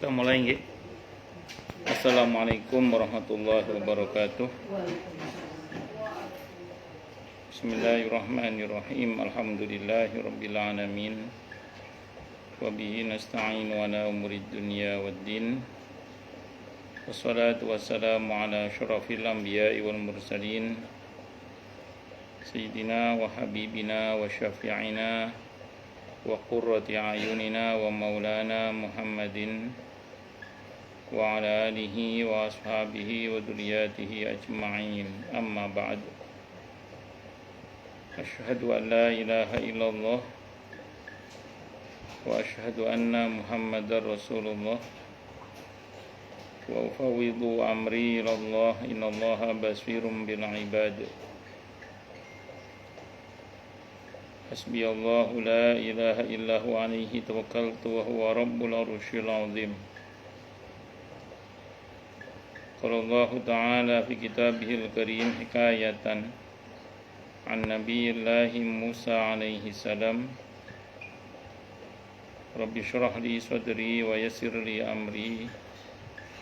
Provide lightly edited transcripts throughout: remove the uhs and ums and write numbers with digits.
Kita mulai nggih. Assalamualaikum warahmatullahi wabarakatuh. Bismillahirrahmanirrahim. Alhamdulillahirabbil alamin. Wa bihi nasta'inu ala umurid dunya waddin. Wassalatu wassalamu ala asyrafil anbiya'i wal mursalin. Sayyidina wa habibina wa syafi'ina wa qurrati a'yunina wa maulana Muhammadin wa ala alihi wa ashabihi wa dzurriyyatihi ajma'in. Amma ba'd. Asyhadu an la ilaha illallah wa asyhadu anna Muhammadar Rasulullah wa ufawwidu amri ilallah innallaha basirun bil ibad. Hasbiyallahu la ilaha illahu alaihi tawakkaltu wa huwa rabbul arsyil azim. Qala Allah ta'ala fi kitabihil karim hikayatan an nabiyillahi Musa alaihi salam. Rabbi shrah li sadri wa yassir li amri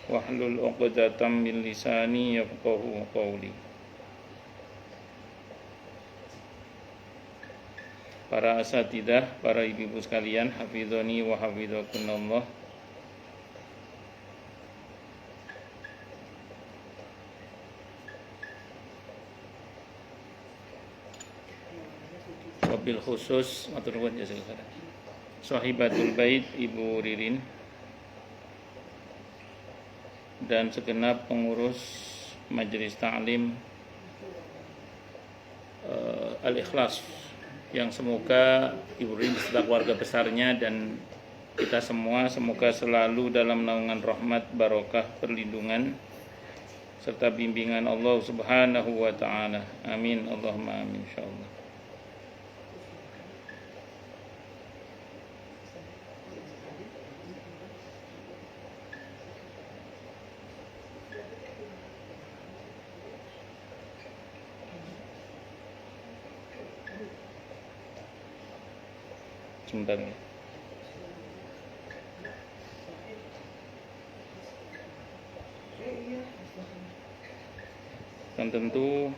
wahlul 'uqdatam min lisani yafqahu qawli. Para asatidah, para ibu-ibu sekalian, hafizoni wa hafizakunallah. Wabil khusus matur nuwun jazakallahu khairan. Sahibatul bait Ibu Ririn dan segenap pengurus majelis ta'lim Al-Ikhlas, yang semoga Ibu Ririn beserta keluarga besarnya dan kita semua semoga selalu dalam naungan rahmat, barokah, perlindungan serta bimbingan Allah Subhanahu wa taala. Amin Allahumma amin insyaallah. Sebentar ya. Dan tentu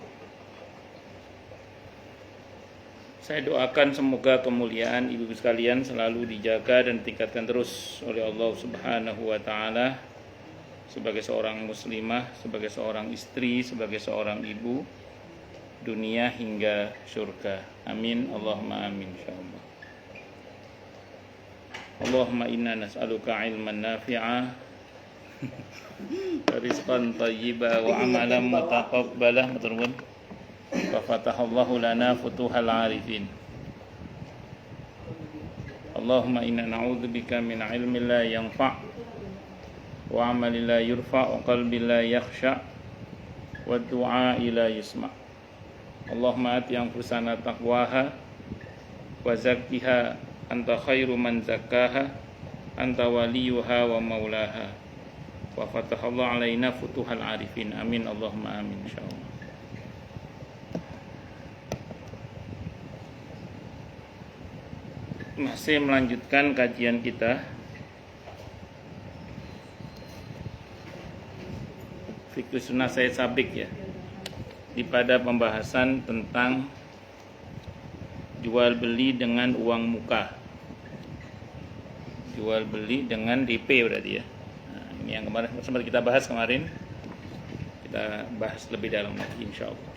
saya doakan semoga kemuliaan ibu-ibu sekalian selalu dijaga dan ditingkatkan terus oleh Allah Subhanahu wa taala sebagai seorang muslimah, sebagai seorang istri, sebagai seorang ibu, dunia hingga surga. Amin Allahumma amin insyaallah. Allahumma inna nas'aluka ilman nafi'a rizqan thayyiba wa amalan mutaqabbala. Maturun wa fatahallahu lana futuhal arifin. Allahumma inna na'udzubika min ilmin la yanfa' wa amalin la yurfa' wa qalbin la yakhsha' wa du'a la yusma'. Allahumma ati anfusana taqwaha wa zakkiha anta khairu man zakkaha anta waliyuha wa maulaha wa fatahallahu alaina futuhal arifin. Amin Allahumma amin insyaallah. Masih melanjutkan kajian kita Fiqh Sunnah Sayyid Sabiq ya, di pada pembahasan tentang jual beli dengan uang muka. Jual beli dengan DP berarti ya. Nah, ini yang kemarin sempat kita bahas kemarin. Kita bahas lebih dalam lagi insyaallah.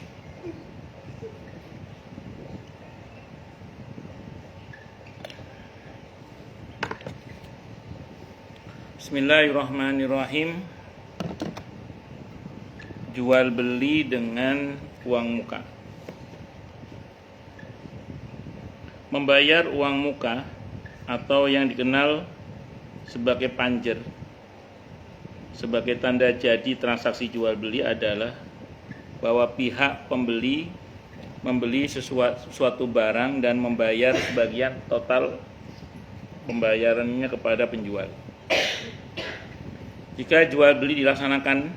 Bismillahirrahmanirrahim. Jual beli dengan uang muka. Membayar uang muka atau yang dikenal sebagai panjer sebagai tanda jadi transaksi jual beli adalah bahwa pihak pembeli membeli suatu barang dan membayar sebagian total pembayarannya kepada penjual. Jika jual beli dilaksanakan,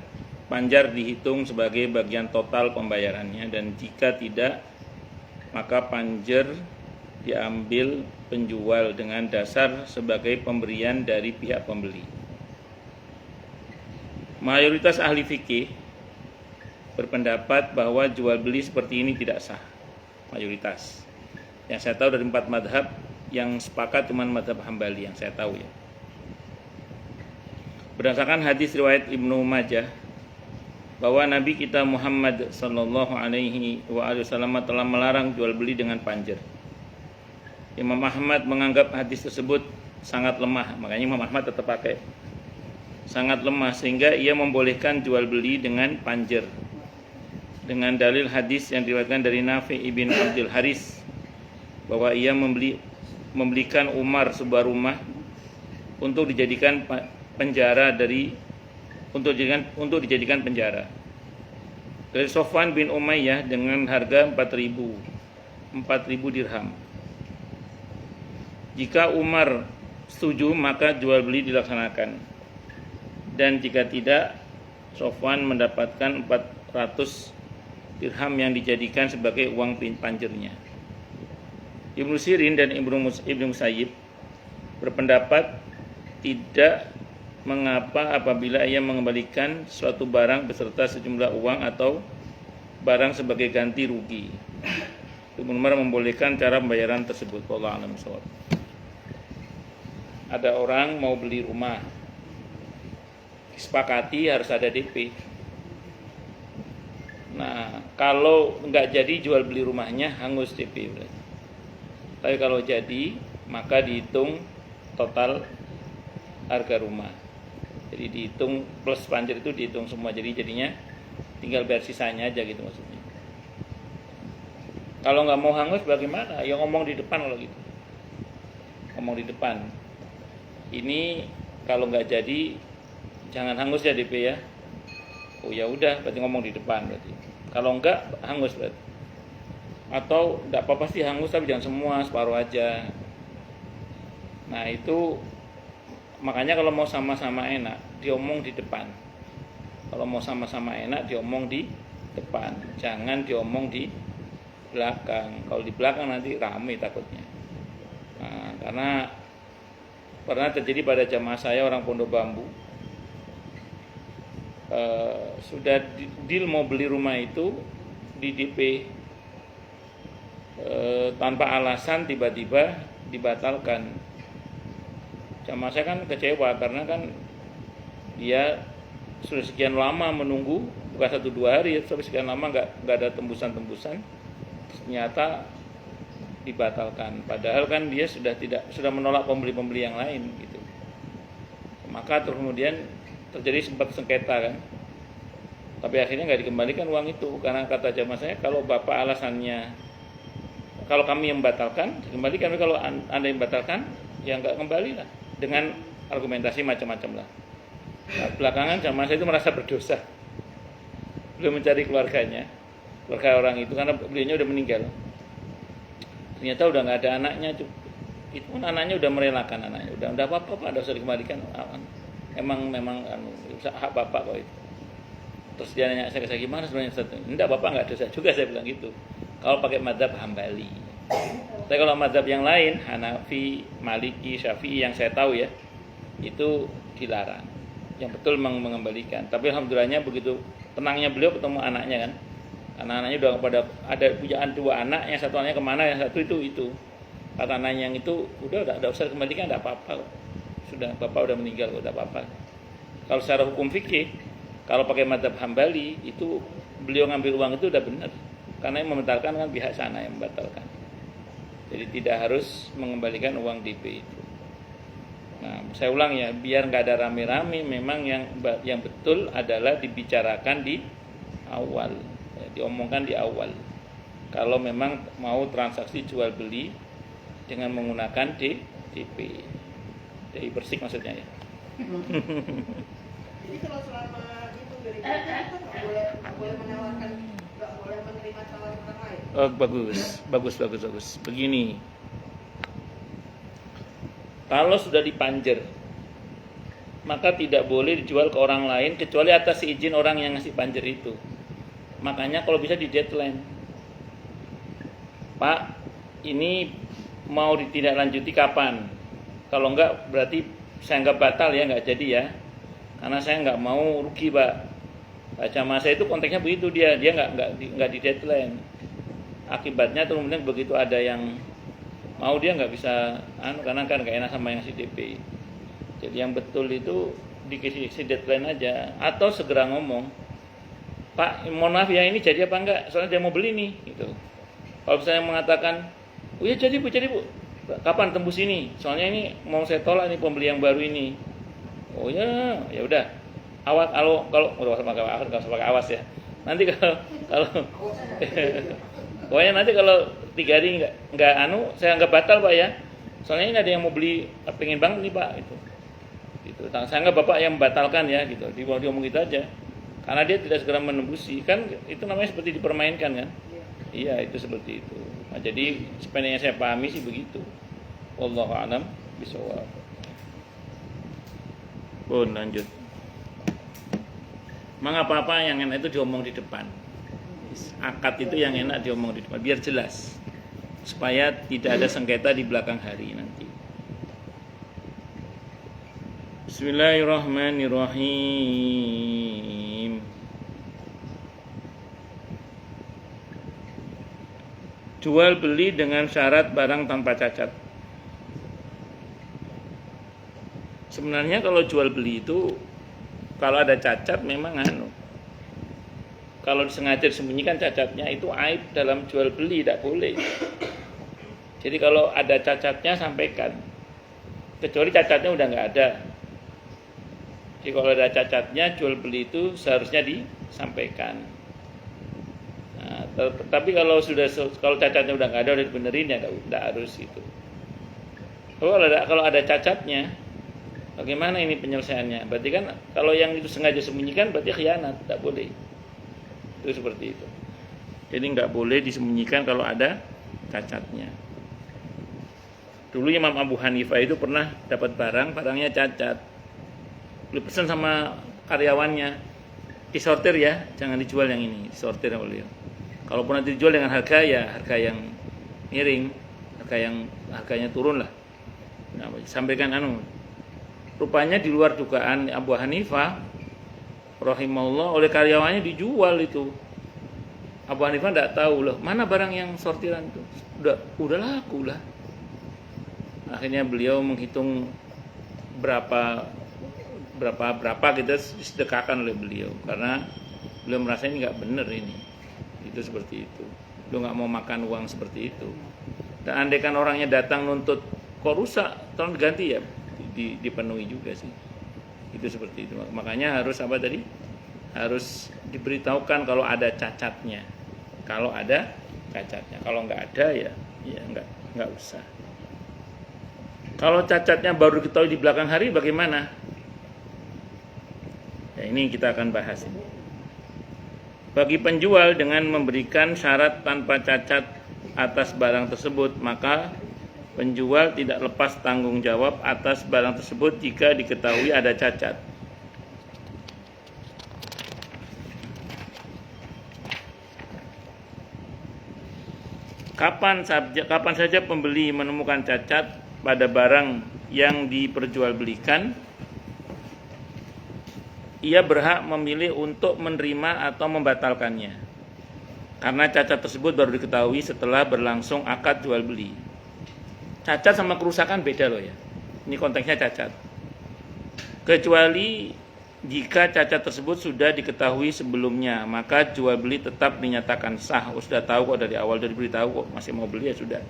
panjar dihitung sebagai bagian total pembayarannya, dan jika tidak, maka panjer diambil penjual dengan dasar sebagai pemberian dari pihak pembeli. Mayoritas ahli fikih berpendapat bahwa jual beli seperti ini tidak sah. Mayoritas. Yang saya tahu dari 4 madhab, yang sepakat cuma madhab Hambali yang saya tahu ya. Berdasarkan hadis riwayat Ibnu Majah bahwa Nabi kita Muhammad sallallahu alaihi wasallam telah melarang jual beli dengan panjer. Imam Ahmad menganggap hadis tersebut sangat lemah, makanya Imam Ahmad tetap pakai sangat lemah, sehingga ia membolehkan jual beli dengan panjer dengan dalil hadis yang diriwayatkan dari Nafi ibn Abdul Haris bahwa ia membelikan Umar sebuah rumah untuk dijadikan penjara untuk dijadikan penjara dari Sofwan bin Umayyah dengan harga 4.000 dirham. Jika Umar setuju maka jual beli dilaksanakan, dan jika tidak, Sofwan mendapatkan 400 dirham yang dijadikan sebagai uang panjernya. Ibnu Sirin dan Ibnu Musayyib berpendapat tidak mengapa apabila ia mengembalikan suatu barang beserta sejumlah uang atau barang sebagai ganti rugi. Ibnu Umar membolehkan cara pembayaran tersebut. Wallahu a'lam bishawab. Ada orang mau beli rumah, disepakati harus ada DP. Nah, kalau nggak jadi jual beli rumahnya hangus DP berarti. Tapi kalau jadi maka dihitung total harga rumah. Jadi dihitung plus panjer itu dihitung semua. Jadinya tinggal bayar sisanya aja gitu maksudnya. Kalau nggak mau hangus bagaimana? Ya ngomong di depan kalau gitu. Ngomong di depan. Ini kalau nggak jadi jangan hangus ya DP ya. Oh ya udah, berarti ngomong di depan berarti. Kalau enggak hangus berarti. Atau enggak apa-apa sih hangus tapi jangan semua, separuh aja. Nah, itu makanya kalau mau sama-sama enak, diomong di depan. Kalau mau sama-sama enak, diomong di depan. Jangan diomong di belakang. Kalau di belakang nanti ramai takutnya. Nah, karena pernah terjadi pada jamaah saya orang Pondok Bambu. Sudah deal mau beli rumah itu di DP tanpa alasan tiba-tiba dibatalkan. Jamaah saya kan kecewa karena kan dia sudah sekian lama menunggu, bukan 1-2 hari, tapi sekian lama nggak ada tembusan-tembusan, ternyata dibatalkan. Padahal kan dia sudah menolak pembeli-pembeli yang lain gitu. Maka terus kemudian terjadi sempat sengketa kan, tapi akhirnya nggak dikembalikan uang itu karena kata jamaah saya kalau bapak alasannya kalau kami yang batalkan dikembalikan, tapi kalau anda yang batalkan ya nggak kembali lah, dengan argumentasi macam-macam lah. Nah, belakangan jamaah saya itu merasa berdosa, belum mencari keluarga orang itu karena beliaunya udah meninggal, ternyata udah nggak ada anaknya, itu pun anaknya udah merelakan anaknya, udah apa-apa Pak, udah usah dikembalikan. Memang hak bapak kok itu. Terus dia nanya saya gimana sebenarnya Ustaz? Enggak, bapak enggak dosa juga, saya bilang gitu. Kalau pakai mazhab Hambali. Tapi kalau mazhab yang lain, Hanafi, Maliki, Syafi'i yang saya tahu ya, itu dilarang. Yang betul mengembalikan. Tapi alhamdulillahnya begitu tenangnya beliau ketemu anaknya kan. Karena anaknya udah ada punya 2 anak, yang satu anaknya kemana, yang satu itu. Kata anaknya yang itu udah usah dikembalikan, enggak apa-apa. Sudah bapak udah meninggal, udah apa-apa. Kalau secara hukum fikih, kalau pakai mazhab Hambali itu beliau ngambil uang itu udah benar, karena yang membatalkan kan pihak sana yang membatalkan. Jadi tidak harus mengembalikan uang DP itu. Nah, saya ulang ya, biar nggak ada rame-rame, memang yang betul adalah dibicarakan di awal, ya, diomongkan di awal. Kalau memang mau transaksi jual beli dengan menggunakan DP. Jadi bersih maksudnya ya. Jadi kalau selama itu dari kita nggak boleh menawarkan, nggak boleh menerima tawaran orang lain. Oh, bagus. Begini, kalau sudah dipanjer, maka tidak boleh dijual ke orang lain kecuali atas izin orang yang ngasih panjer itu. Makanya kalau bisa di deadline, Pak, ini mau ditindaklanjuti kapan? Kalau enggak berarti saya anggap batal ya, enggak jadi ya. karena saya nggak mau rugi Pak. Baca masa itu konteksnya begitu, dia nggak di deadline. Akibatnya kemudian begitu ada yang mau, dia nggak bisa karena kan nggak enak sama yang si DP. Jadi yang betul itu dikasih deadline aja, atau segera ngomong, Pak mohon maaf ya ini jadi apa enggak, soalnya dia mau beli nih gitu. Kalau misalnya mengatakan oh ya jadi bu, kapan tembus ini, soalnya ini mau saya tolak nih pembeli yang baru ini. Oh ya, ya udah. Awas, kalau nggak usah pakai awas ya. Nanti kalau pokoknya nanti kalau 3 hari nggak saya nggak batal Pak ya. Soalnya ini ada yang mau beli, pengen banget nih Pak itu. Gitu. Saya nggak Bapak yang membatalkan ya gitu. Dia ngomong gitu aja. Karena dia tidak segera menembusi, kan itu namanya seperti dipermainkan kan. Iya, itu seperti itu. Nah, jadi sebenarnya saya pahami sih begitu. Wallahu a'lam bishawab. Lanjut. Mengapa apa yang enak itu diomong di depan. Akad itu yang enak diomong di depan biar jelas. Supaya tidak ada sengketa di belakang hari nanti. Bismillahirrahmanirrahim. Jual beli dengan syarat barang tanpa cacat. Sebenarnya kalau jual beli itu kalau ada cacat memang kalau disengaja disembunyikan cacatnya itu aib dalam jual beli, tidak boleh. Jadi kalau ada cacatnya sampaikan, kecuali cacatnya udah nggak ada. Jadi kalau ada cacatnya jual beli itu seharusnya disampaikan. Nah, tapi kalau cacatnya udah nggak ada, udah dibenerin ya nggak harus itu. Kalau ada cacatnya, bagaimana ini penyelesaiannya? Berarti kan kalau yang itu sengaja sembunyikan berarti khianat, tidak boleh. Itu seperti itu. Jadi nggak boleh disembunyikan kalau ada cacatnya. Dulu Imam Abu Hanifah itu pernah dapat barangnya cacat. Beli pesan sama karyawannya, disortir ya, jangan dijual yang ini, disortir sama beliau. Kalaupun nanti dijual dengan harga ya harga yang miring, harganya turun lah. Nah, sampaikan rupanya di luar dugaan Abu Hanifah rahimahullah, oleh karyawannya dijual itu. Abu Hanifah tidak tahu loh, mana barang yang sortiran itu. Udah laku lah. Akhirnya beliau menghitung berapa kita disedekahkan oleh beliau, karena beliau merasa ini nggak benar ini. Itu seperti itu. Beliau nggak mau makan uang seperti itu. Dan andaikan orangnya datang nuntut kok rusak, tolong diganti ya, dipenuhi juga sih. Itu seperti itu. Makanya harus harus diberitahukan kalau ada cacatnya. Kalau ada cacatnya, kalau nggak ada ya nggak usah. Kalau cacatnya baru diketahui di belakang hari bagaimana? Ya, ini kita akan bahas ini. Bagi penjual dengan memberikan syarat tanpa cacat atas barang tersebut, maka penjual tidak lepas tanggung jawab atas barang tersebut jika diketahui ada cacat. Kapan saja pembeli menemukan cacat pada barang yang diperjualbelikan, ia berhak memilih untuk menerima atau membatalkannya. Karena cacat tersebut baru diketahui setelah berlangsung akad jual beli. Cacat sama kerusakan beda loh ya. Ini konteksnya cacat. Kecuali jika cacat tersebut sudah diketahui sebelumnya, maka jual beli tetap dinyatakan sah. Sudah tahu kok dari awal, sudah diberitahu kok, masih mau beli ya sudah.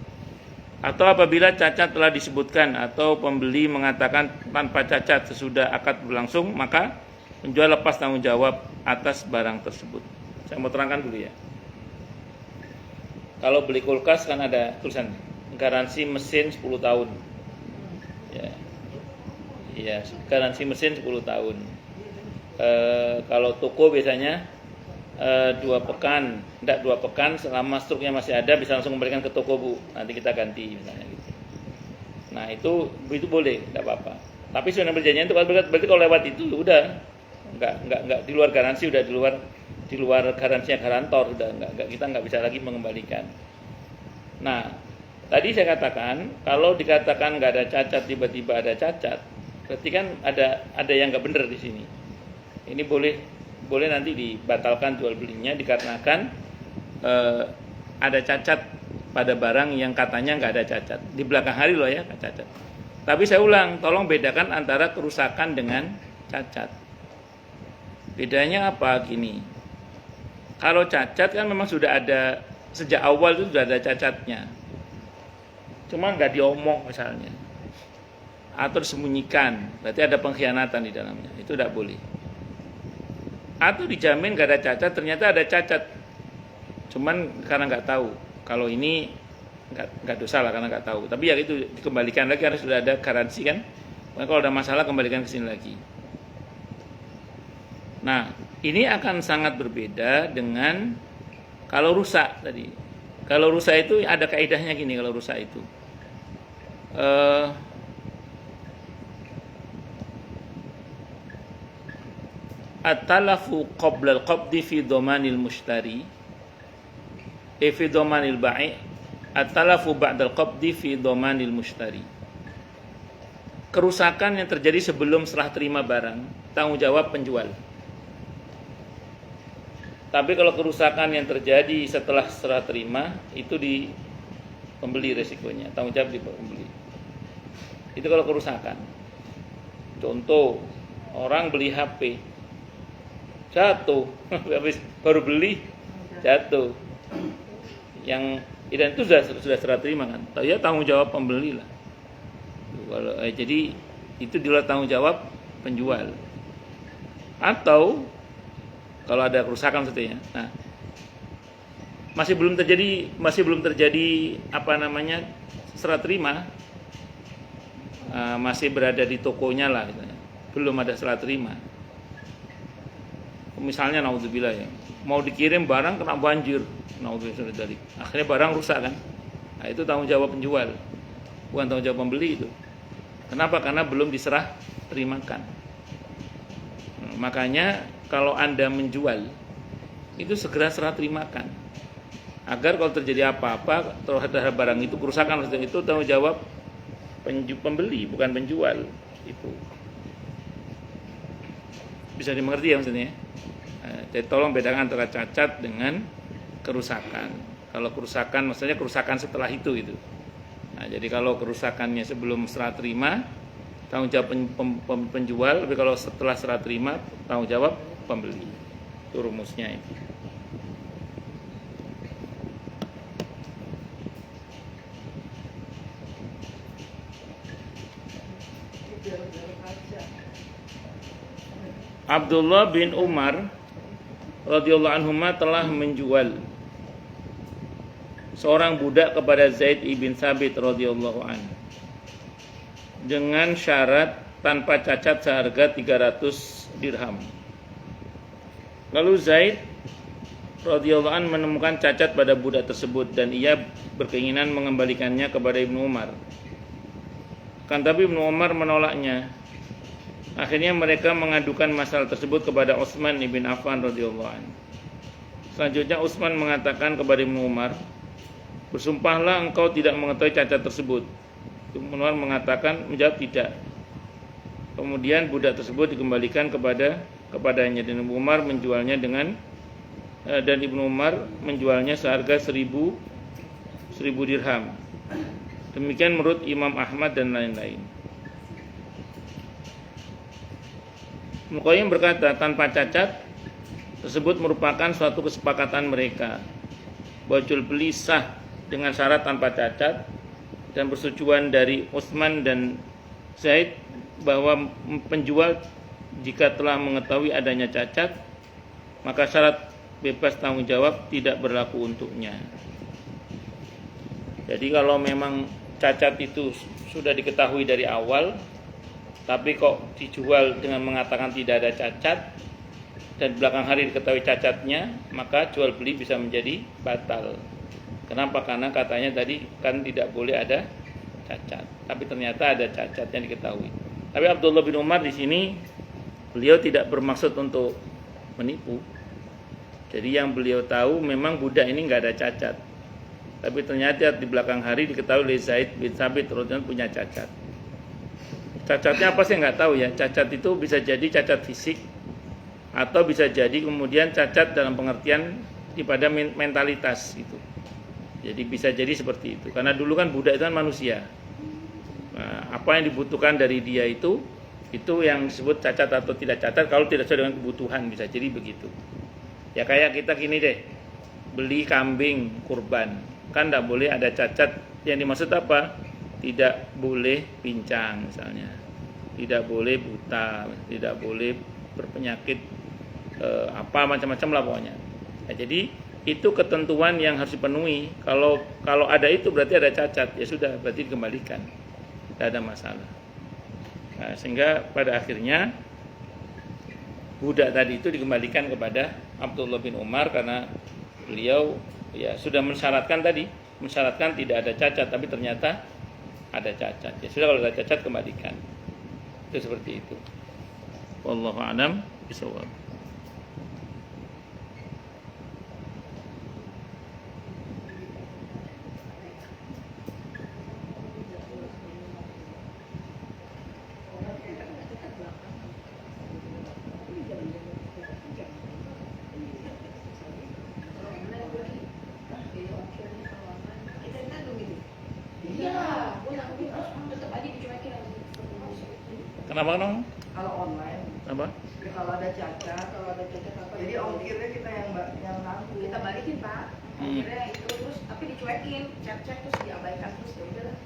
Atau apabila cacat telah disebutkan atau pembeli mengatakan tanpa cacat sesudah akad berlangsung, maka penjual lepas tanggung jawab atas barang tersebut. Saya mau terangkan dulu ya. Kalau beli kulkas kan ada tulisan garansi mesin 10 tahun. Ya. Iya, garansi mesin 10 tahun. Kalau toko biasanya 2 pekan, tidak 2 pekan selama struknya masih ada bisa langsung kembalikan ke toko Bu, nanti kita ganti misalnya gitu. Nah itu boleh, tidak apa-apa. Tapi sudah berjanjian itu berarti kalau lewat itu udah nggak di luar garansi, udah di luar garansinya garantor, udah kita nggak bisa lagi mengembalikan. Nah tadi saya katakan kalau dikatakan nggak ada cacat tiba-tiba ada cacat, berarti kan ada yang nggak benar di sini. Ini boleh nanti dibatalkan jual belinya dikarenakan ada cacat pada barang yang katanya nggak ada cacat. Di belakang hari loh ya nggak cacat. Tapi saya ulang, tolong bedakan antara kerusakan dengan cacat. Bedanya apa gini? Kalau cacat kan memang sudah ada sejak awal itu sudah ada cacatnya. Cuma nggak diomong misalnya. Atau disembunyikan, berarti ada pengkhianatan di dalamnya. Itu tidak boleh. Atau dijamin nggak ada cacat, ternyata ada cacat. Cuman karena nggak tahu. Kalau ini nggak dosa lah karena nggak tahu. Tapi ya itu dikembalikan lagi karena sudah ada garansi kan. Nah, kalau ada masalah kembalikan ke sini lagi. Nah, ini akan sangat berbeda dengan kalau rusak tadi. Kalau rusak itu ada kaidahnya gini kalau rusak itu. At-talafu qabla al-qabdi fi dhamanil mushtari fi dhamanil bai' at-talafu ba'da al-qabdi fi dhamanil mushtari. Kerusakan yang terjadi sebelum serah terima barang, tanggung jawab penjual. Tapi kalau kerusakan yang terjadi setelah serah terima, itu di pembeli resikonya, tanggung jawab di pembeli. Itu kalau kerusakan. Contoh, orang beli HP, jatuh, habis baru beli, jatuh. Yang dan itu sudah serah terima kan, ya tanggung jawab pembeli lah. Jadi itu di luar tanggung jawab penjual. Atau kalau ada kerusakan maksudnya. Nah, masih belum terjadi serah terima, masih berada di tokonya lah, gitu. Belum ada serah terima. Misalnya naudzubillah ya, mau dikirim barang kena banjir, naudzubillah dari. Akhirnya barang rusak kan. Nah, itu tanggung jawab penjual, bukan tanggung jawab pembeli itu. Kenapa? Karena belum diserah terimakan. Makanya kalau Anda menjual itu segera serah terimakan. Agar kalau terjadi apa-apa terhadap barang itu kerusakan itu tanggung jawab pembeli bukan penjual itu. Bisa dimengerti ya maksudnya? Jadi tolong bedakan antara cacat dengan kerusakan. Kalau kerusakan maksudnya kerusakan setelah itu gitu. Nah, jadi kalau kerusakannya sebelum serah terima tanggung jawab penjual, tapi kalau setelah serah terima tanggung jawab pembeli. Itu rumusnya itu. Abdullah bin Umar radhiyallahu anhuma telah menjual seorang budak kepada Zaid ibn Thabit radhiyallahu anhu dengan syarat tanpa cacat seharga 300 dirham. Lalu Zaid radhiyallahu anhu menemukan cacat pada budak tersebut dan ia berkeinginan mengembalikannya kepada Ibnu Umar. Kan tapi Ibnu Umar menolaknya. Akhirnya mereka mengadukan masalah tersebut kepada Utsman ibn Affan radhiyallahu anhu. Selanjutnya Utsman mengatakan kepada Ibnu Umar, "Bersumpahlah engkau tidak mengetahui cacat tersebut." Ibnu Umar menjawab tidak. Kemudian budak tersebut dikembalikan kepadanya dan Ibnu Umar menjualnya dan Ibnu Umar menjualnya seharga 1000 dirham. Demikian menurut Imam Ahmad dan lain-lain. Ibnu Qayyim berkata, tanpa cacat tersebut merupakan suatu kesepakatan mereka bahwa jual beli sah dengan syarat tanpa cacat dan persetujuan dari Utsman dan Zaid bahwa penjual jika telah mengetahui adanya cacat maka syarat bebas tanggung jawab tidak berlaku untuknya. Jadi kalau memang cacat itu sudah diketahui dari awal tapi kok dijual dengan mengatakan tidak ada cacat dan belakang hari diketahui cacatnya, maka jual beli bisa menjadi batal. Kenapa? Karena katanya tadi kan tidak boleh ada cacat, tapi ternyata ada cacatnya diketahui. Tapi Abdullah bin Umar di sini beliau tidak bermaksud untuk menipu. Jadi yang beliau tahu memang budak ini nggak ada cacat, tapi ternyata di belakang hari diketahui oleh Zaid bin Thabit radhiyallahu anhu punya cacat. Cacatnya apa sih nggak tahu ya. Cacat itu bisa jadi cacat fisik atau bisa jadi kemudian cacat dalam pengertian pada mentalitas itu. Jadi bisa jadi seperti itu. Karena dulu kan budak itu kan manusia. Nah, apa yang dibutuhkan dari dia itu yang disebut cacat atau tidak cacat kalau tidak sesuai dengan kebutuhan, bisa jadi begitu. Ya kayak kita gini deh, beli kambing kurban, kan tidak boleh ada cacat. Yang dimaksud apa? Tidak boleh pincang misalnya, tidak boleh buta, tidak boleh berpenyakit apa macam-macam lah pokoknya. Nah, jadi itu ketentuan yang harus dipenuhi. Kalau ada itu berarti ada cacat, ya sudah berarti dikembalikan, tidak ada masalah. Nah, sehingga pada akhirnya budak tadi itu dikembalikan kepada Abdullah bin Umar karena beliau ya sudah mensyaratkan tidak ada cacat, tapi ternyata ada cacat. Ya sudah, kalau ada cacat kembalikan. Itu seperti itu. Wallahu a'lam bishawab. Kenapa dong? Kalau online, Apa? ya kalau ada cacat apa? Jadi ongkirnya kita yang nanggung. Kita balikin Pak. Ongkirnya itu terus tapi dicuekin, cacat terus diabaikan terus ya udah.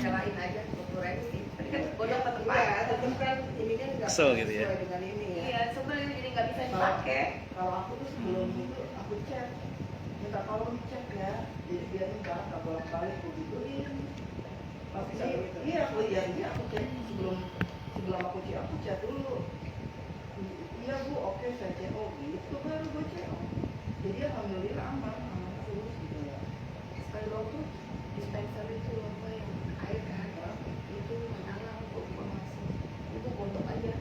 Nyalain aja, tutur aja sih. Tadi kan bodong ke tempat. Iya, tetap kan ini kan nggak Kesel gitu ya? sesuai dengan ini ya. Iya, sebelum jadi nggak bisa dipakai. Kalau aku tuh sebelum itu aku cek, minta tolong cek ya. Jadi biar nggak bolak-balik aku gituin. Pasti iya aku cek sebelum aku cek dulu. Iya Bu, oke saya cek. Oh gitu baru gue cek. Jadi alhamdulillah aman terus gitu ya. Sekali waktu dispenser itu apa yang air kan, itu menyala untuk masuk. Itu bodoh aja.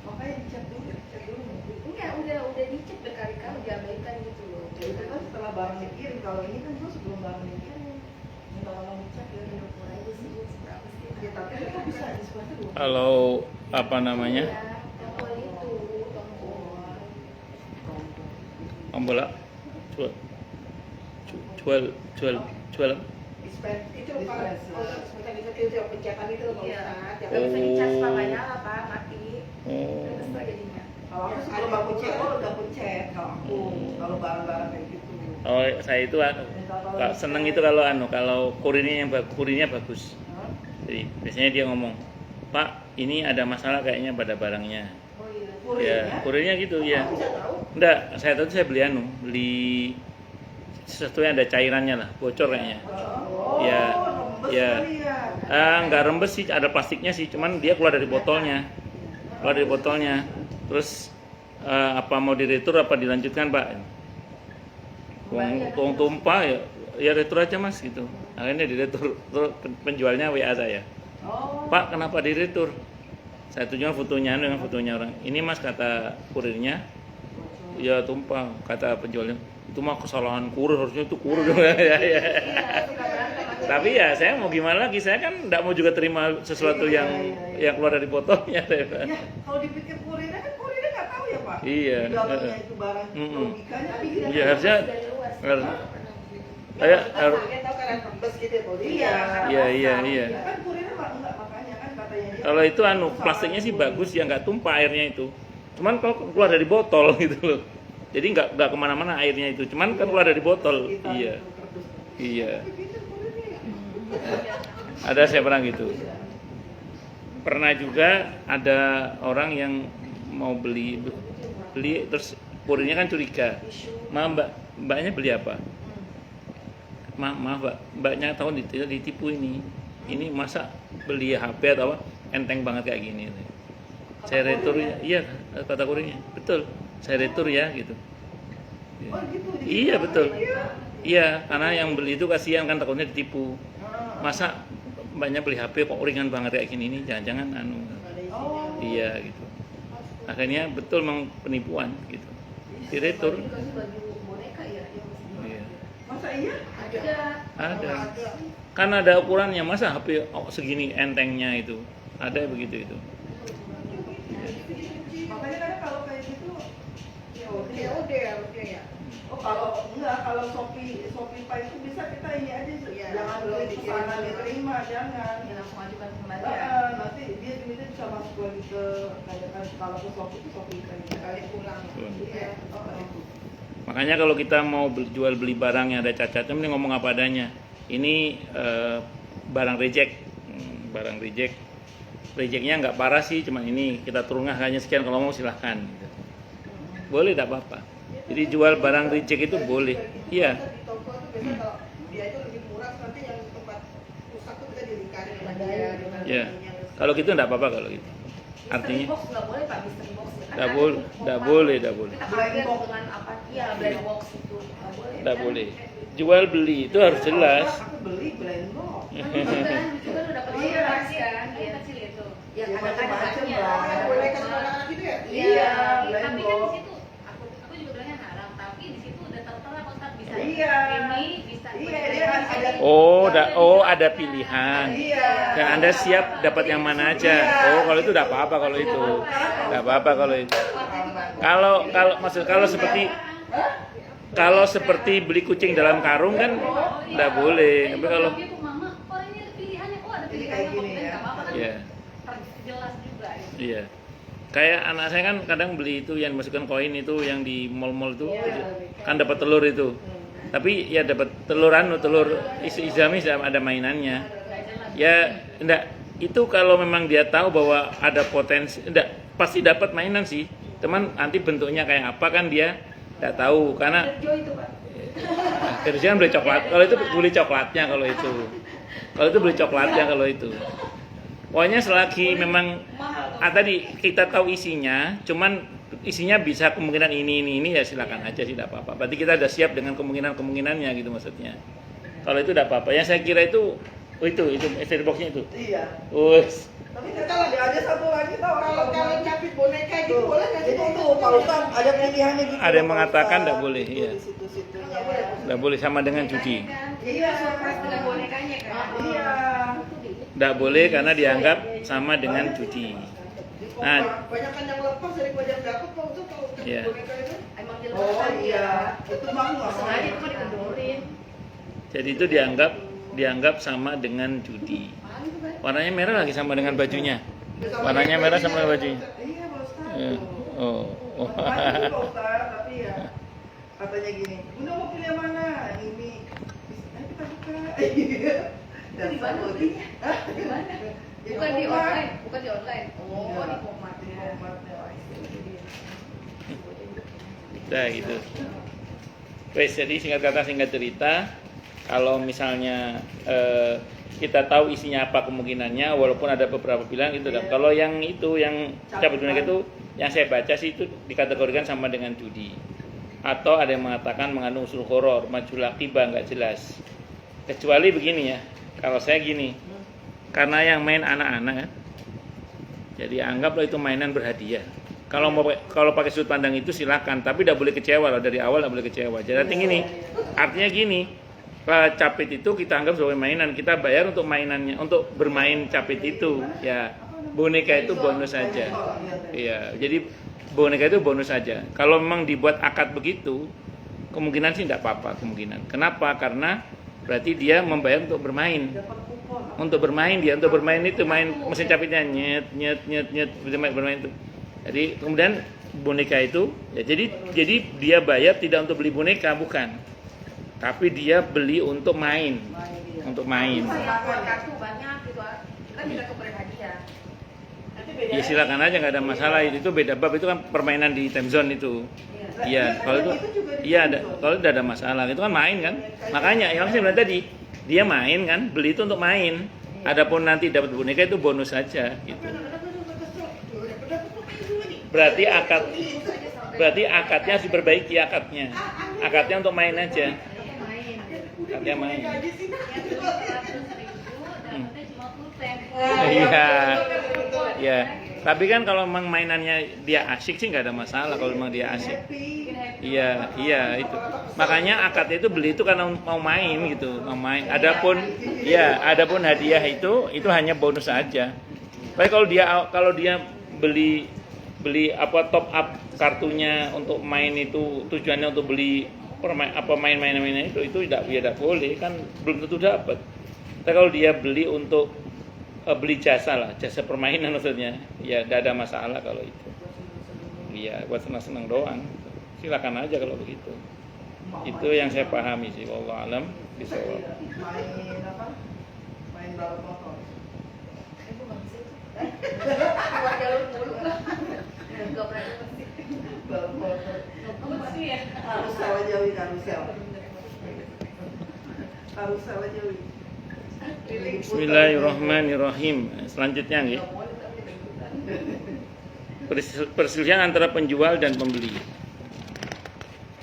Makanya dicek dulu. Enggak, udah dicek berkali-kali diabaikan gitu loh. Ya, itu kan setelah barang dikirim. Kalau ini kan gue sebelum barang dikirim minta tolong dicek ya. Aja sih Bu, seberapa sih? Ya tapi itu bisa dispenser dulu. Kalau apa namanya? Tombol itu, tombol. Tombola jual Itu Pak, seperti itu pencetan itu Pak Iya. Ustadz. Nggak bisa dicas Pak, nggak nyala Pak, mati. Oh. Terus jadinya. Kalau aku sebelum aku cek, udah pencet kalau aku, kalau barang-barang kayak gitu. Oh, saya itu seneng itu kalau kurirnya bagus. Hah? Jadi biasanya dia ngomong, Pak, ini ada masalah kayaknya pada barangnya. Oh iya. Ya, kurirnya gitu ya. Aku bisa tahu. Enggak, saya beli sesuatu yang ada cairannya lah, bocor kayaknya. Oh, Ya, rembes ya. kali ya. Enggak rembes sih, ada plastiknya sih, cuman dia keluar dari botolnya. Terus apa mau diretur apa dilanjutkan, Pak? Uang tumpah ya retur aja Mas gitu. Akhirnya diretur, terus penjualnya WA saya. Oh. Pak, kenapa diretur? Saya tunjukkan fotonya dengan fotonya orang. Ini Mas, kata kurirnya, ya tumpah. Kata penjualnya, itu mah kesalahan kurir, harusnya itu kurir. Ya. Tapi ya saya mau gimana lagi? Saya kan tidak mau juga terima sesuatu yang keluar dari botolnya. Ya, kalau dipikir kurirnya nggak tahu ya Pak. Iya. Di dalamnya itu barang logikanya. Tapi kita Iya, harusnya Dari luar. Kayak Kita tahu karena rembes gitu ya. Iya. Ya kan kurirnya enggak, makanya kan katanya dia. Kalau itu plastiknya sih bagus ya, nggak tumpah airnya itu. Cuman kalau keluar dari botol gitu loh. Jadi nggak kemana-mana airnya itu. Cuman kan keluar dari botol. Iya. Ada saya pernah gitu. Pernah juga ada orang yang mau beli terus kurirnya kan curiga. Mbaknya beli apa? Maaf Mbak, mbaknya tahu ditipu ini. Ini masa beli HP atau apa? Enteng banget kayak gini. Saya retur ya, iya kata kurirnya, betul. Saya retur ya gitu. Oh gitu. Iya betul. Iya, karena yang beli itu kasihan kan, takutnya ditipu. Masa mbaknya beli HP kok ringan banget kayak gini, ini jangan-jangan Oh. iya gitu. Akhirnya betul memang penipuan gitu. Diretur. Dikasih baju boneka ya. Iya. Masa iya? Ada. Kan ada ukurannya, masa HP segini entengnya itu. Ada begitu itu. Makanya kadang kalau kayak gitu ya Ya udah. udah harusnya ya. Oh kalau enggak, kalau Shopee Pay itu bisa kita ini aja, Iya, jangan belum beli pesanan dikirim. diterima, jangan. Ya langsung ajukan kembalian. Nanti dia duitnya bisa masuk lagi ke kayak kan kalau ke Shopee Pay. Sekali pulang. Iya, itu. Makanya kalau kita mau jual beli barang yang ada cacatnya, mending ngomong apa adanya. Ini barang reject, barang reject. Rejectnya nggak parah sih, cuman ini kita turunkan hanya sekian, kalau mau silahkan. Gitu. Boleh, tidak apa-apa. Jadi jual barang reject itu boleh. Iya. Di toko itu biasa kalau dia itu lebih murah, nanti yang tempat rusak itu kita dilingkarin sama dia. dengan Ya. ininya. Kalau gitu tidak apa-apa kalau gitu. Artinya Mystery box nggak boleh Pak, mystery box ya. tidak boleh, tidak boleh, tidak boleh. Kita kaget dengan apa? Iya, black box itu nggak boleh. Tidak boleh. Jual beli itu harus jelas. Aku beli blend box. Kan itu kan udah dapat Iya. informasi kan, dia kecil itu. Ya, Yang ada macam-macam kadang-kadangnya. lah. Boleh kan anak-anak gitu ya? Iya, tapi blend kan di box. situ aku juga bilangnya haram, tapi di situ udah tertera Ustaz bisa Iya. ini bisa Iya, dia kan ada. Ada pilihan. Iya. Dan Anda siap dapat yang mana aja. Oh, kalau itu tidak apa-apa kalau itu. Tidak apa-apa kalau itu. Kalau seperti beli kucing dalam karung kan tidak boleh. Tapi kalau gitu mama, orang ini ada pilihannya, oh ada Jadi pilihannya kayak gini kok, ya. nggak apa-apa kan Iya. jelas juga ya. iya. Kayak anak saya kan kadang beli itu yang masukkan koin itu yang di mall-mall itu kan dapat telur itu. Tapi ya dapat telur izami ada mainannya. Ya enggak, itu kalau memang dia tahu bahwa ada potensi, enggak pasti dapat mainan sih. Teman nanti bentuknya kayak apa kan dia enggak tahu karena Jo itu Pak. kerjaan beli coklat. Kalau itu beli coklatnya kalau itu. Kalau itu beli coklatnya kalau itu. Pokoknya selagi memang tadi kita tahu isinya, cuman isinya bisa kemungkinan ini ya silakan aja sih, tidak apa-apa. Berarti kita udah siap dengan kemungkinannya gitu maksudnya. Kalau itu tidak apa-apa. Yang saya kira itu mystery box-nya itu. Iya. Wes. Tapi kalau ada satu lagi tau Kalau capit boneka gitu boleh nggak sih? Jadi itu Pak Ustaz ada pilihannya gitu. Ada yang Pak mengatakan Ustaz. nggak boleh, Itu iya. Di situ-situnya. Tidak boleh sama dengan judi. Iya, Surprise dengan bonekanya kan. Iya. Tidak boleh karena dianggap sama dengan judi. Nah, Banyak kan yang lepas daripada yang dapat Pak Ustaz kalau Iya. boneka itu. Emang Oh iya, itu mah nggak sengaja itu mau. mah dikendorin. jadi itu dianggap sama dengan judi. Warnanya merah lagi sama dengan bajunya. Warnanya merah sama dengan bajunya. Iya, Pak Ustaz. Eh, Oh. Macam-macam Pak Ustaz, tapi ya katanya gini, Bunda mau pilih yang mana? Ini. Ayo kita buka. Dan Di mana satu belinya? Hah? Di mana? Di Bukan di Alfamart. online, bukan di online. Oh, Iya. di Alfamart. Di Alfamart, ya. Nah gitu. Wes, jadi singkat kata singkat cerita, kalau misalnya kita tahu isinya apa kemungkinannya, walaupun ada beberapa pilihan itu. Iya. Kalau yang itu yang cabut Cabutan. boneka itu, yang saya baca sih itu dikategorikan sama dengan judi. Atau ada yang mengatakan mengandung unsur horor, majul akibah nggak jelas. Kecuali begini ya, kalau saya gini, karena yang main anak-anak kan, jadi anggaplah itu mainan berhadiah. Kalau pakai sudut pandang itu silakan, tapi tidak boleh kecewa loh, dari awal tidak boleh kecewa. Jadi gini, artinya gini, capit itu kita anggap sebagai mainan, kita bayar untuk mainannya, untuk bermain capit itu, ya boneka itu bonus saja. Iya, jadi boneka itu bonus saja. Kalau memang dibuat akad begitu, kemungkinan sih tidak apa-apa kemungkinan. Kenapa? Karena berarti dia membayar untuk bermain. Untuk bermain itu main mesin capitnya nyet bermain itu. Jadi kemudian boneka itu ya jadi dia bayar tidak untuk beli boneka, bukan. Tapi dia beli untuk main. Untuk main. Saya buat kartu banyak gitu. Kan bisa keberi hadiah. Ya silakan aja, nggak ada masalah, itu beda bab, itu kan permainan di time zone itu. Iya, kalau itu kalau tidak ada masalah, itu kan main kan. Makanya yang saya bilang tadi, dia main kan, beli itu untuk main. Adapun nanti dapat boneka itu bonus saja gitu. Berarti akadnya harus diperbaiki akadnya. Akadnya untuk main aja. Akadnya main. Yang 100.000 dapatnya cuma pulpen. Iya. Ya, tapi kan kalau memang mainannya dia asik sih nggak ada masalah kalau memang dia asik. Iya, itu. Makanya akadnya itu beli itu karena mau main gitu, mau main. Adapun hadiah itu hanya bonus saja. Tapi kalau dia beli beli apa top up kartunya untuk main itu tujuannya untuk beli main-mainan itu tidak boleh, kan belum tentu dapat. Tapi kalau dia beli untuk beli jasa lah, jasa permainan maksudnya, ya tidak ada masalah kalau itu. Iya, buat senang-senang doang. Silakan aja kalau begitu. Itu yang saya pahami sih, wallahu alam bisawab. Main apa? Main balap motor. Ibu nggak bisa tuh. Keluar jalur mulu. Nggak pernah ngerti. Balap motor. Apa sih ya? Karusel aja wi, karusel. Karusel aja wi. Bismillahirrahmanirrahim. Selanjutnya nggih. Perselisihan antara penjual dan pembeli.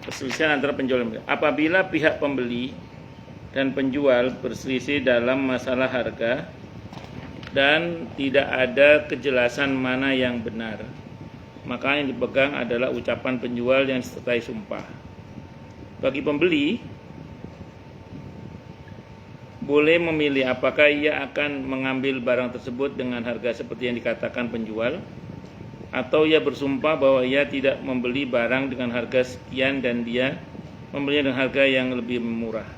Perselisihan antara penjual dan pembeli. Apabila pihak pembeli dan penjual berselisih dalam masalah harga dan tidak ada kejelasan mana yang benar, maka yang dipegang adalah ucapan penjual yang disertai sumpah. Bagi pembeli, boleh memilih apakah ia akan mengambil barang tersebut dengan harga seperti yang dikatakan penjual, atau ia bersumpah bahwa ia tidak membeli barang dengan harga sekian dan dia membelinya dengan harga yang lebih murah.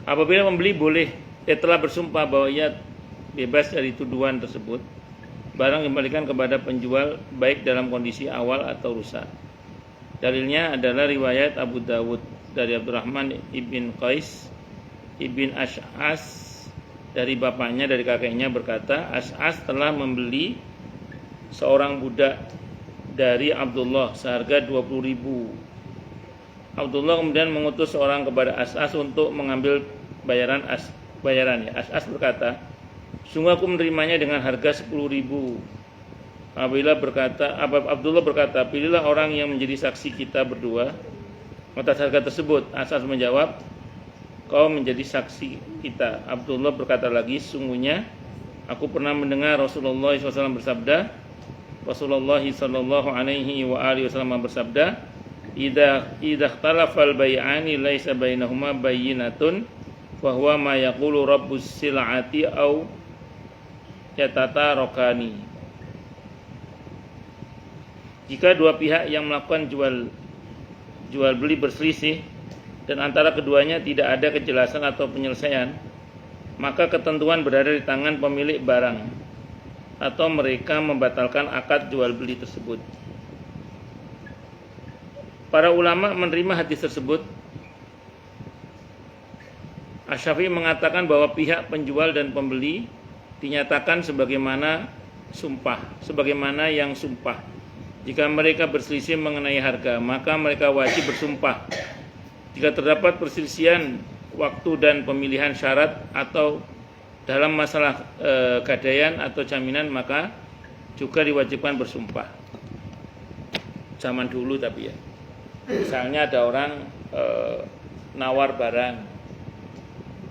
Apabila pembeli telah bersumpah bahwa ia bebas dari tuduhan tersebut, barang dikembalikan kepada penjual baik dalam kondisi awal atau rusak. Dalilnya adalah riwayat Abu Dawud dari Abdurrahman ibn Qais ibn Ash'as dari bapaknya dari kakeknya berkata, Ash'as telah membeli seorang budak dari Abdullah seharga 20.000. Abdullah kemudian mengutus seorang kepada Ash'as untuk mengambil bayaran ya. Ash'as berkata, sungguh aku menerimanya dengan harga 10.000. Abdullah berkata, pilihlah orang yang menjadi saksi kita berdua atas harga tersebut. Ash'as menjawab, kau menjadi saksi kita. Abdullah berkata lagi, sungguhnya aku pernah mendengar Rasulullah SAW bersabda, Rasulullah sallallahu alaihi wa alihi wasallam bersabda, idza ikhtalafal bai'ani laisa bainahuma bayyinatun wa huwa ma yaqulu rabbus sil'ati au yatatarokani. Jika dua pihak yang melakukan jual beli berselisih dan antara keduanya tidak ada kejelasan atau penyelesaian, maka ketentuan berada di tangan pemilik barang atau mereka membatalkan akad jual beli tersebut. Para ulama menerima hadis tersebut. Asy-Syafi'i mengatakan bahwa pihak penjual dan pembeli dinyatakan sebagaimana yang sumpah. Jika mereka berselisih mengenai harga, maka mereka wajib bersumpah. Jika terdapat perselisihan waktu dan pemilihan syarat atau dalam masalah gadaian atau jaminan, maka juga diwajibkan bersumpah. Zaman dulu tapi ya. Misalnya ada orang nawar barang.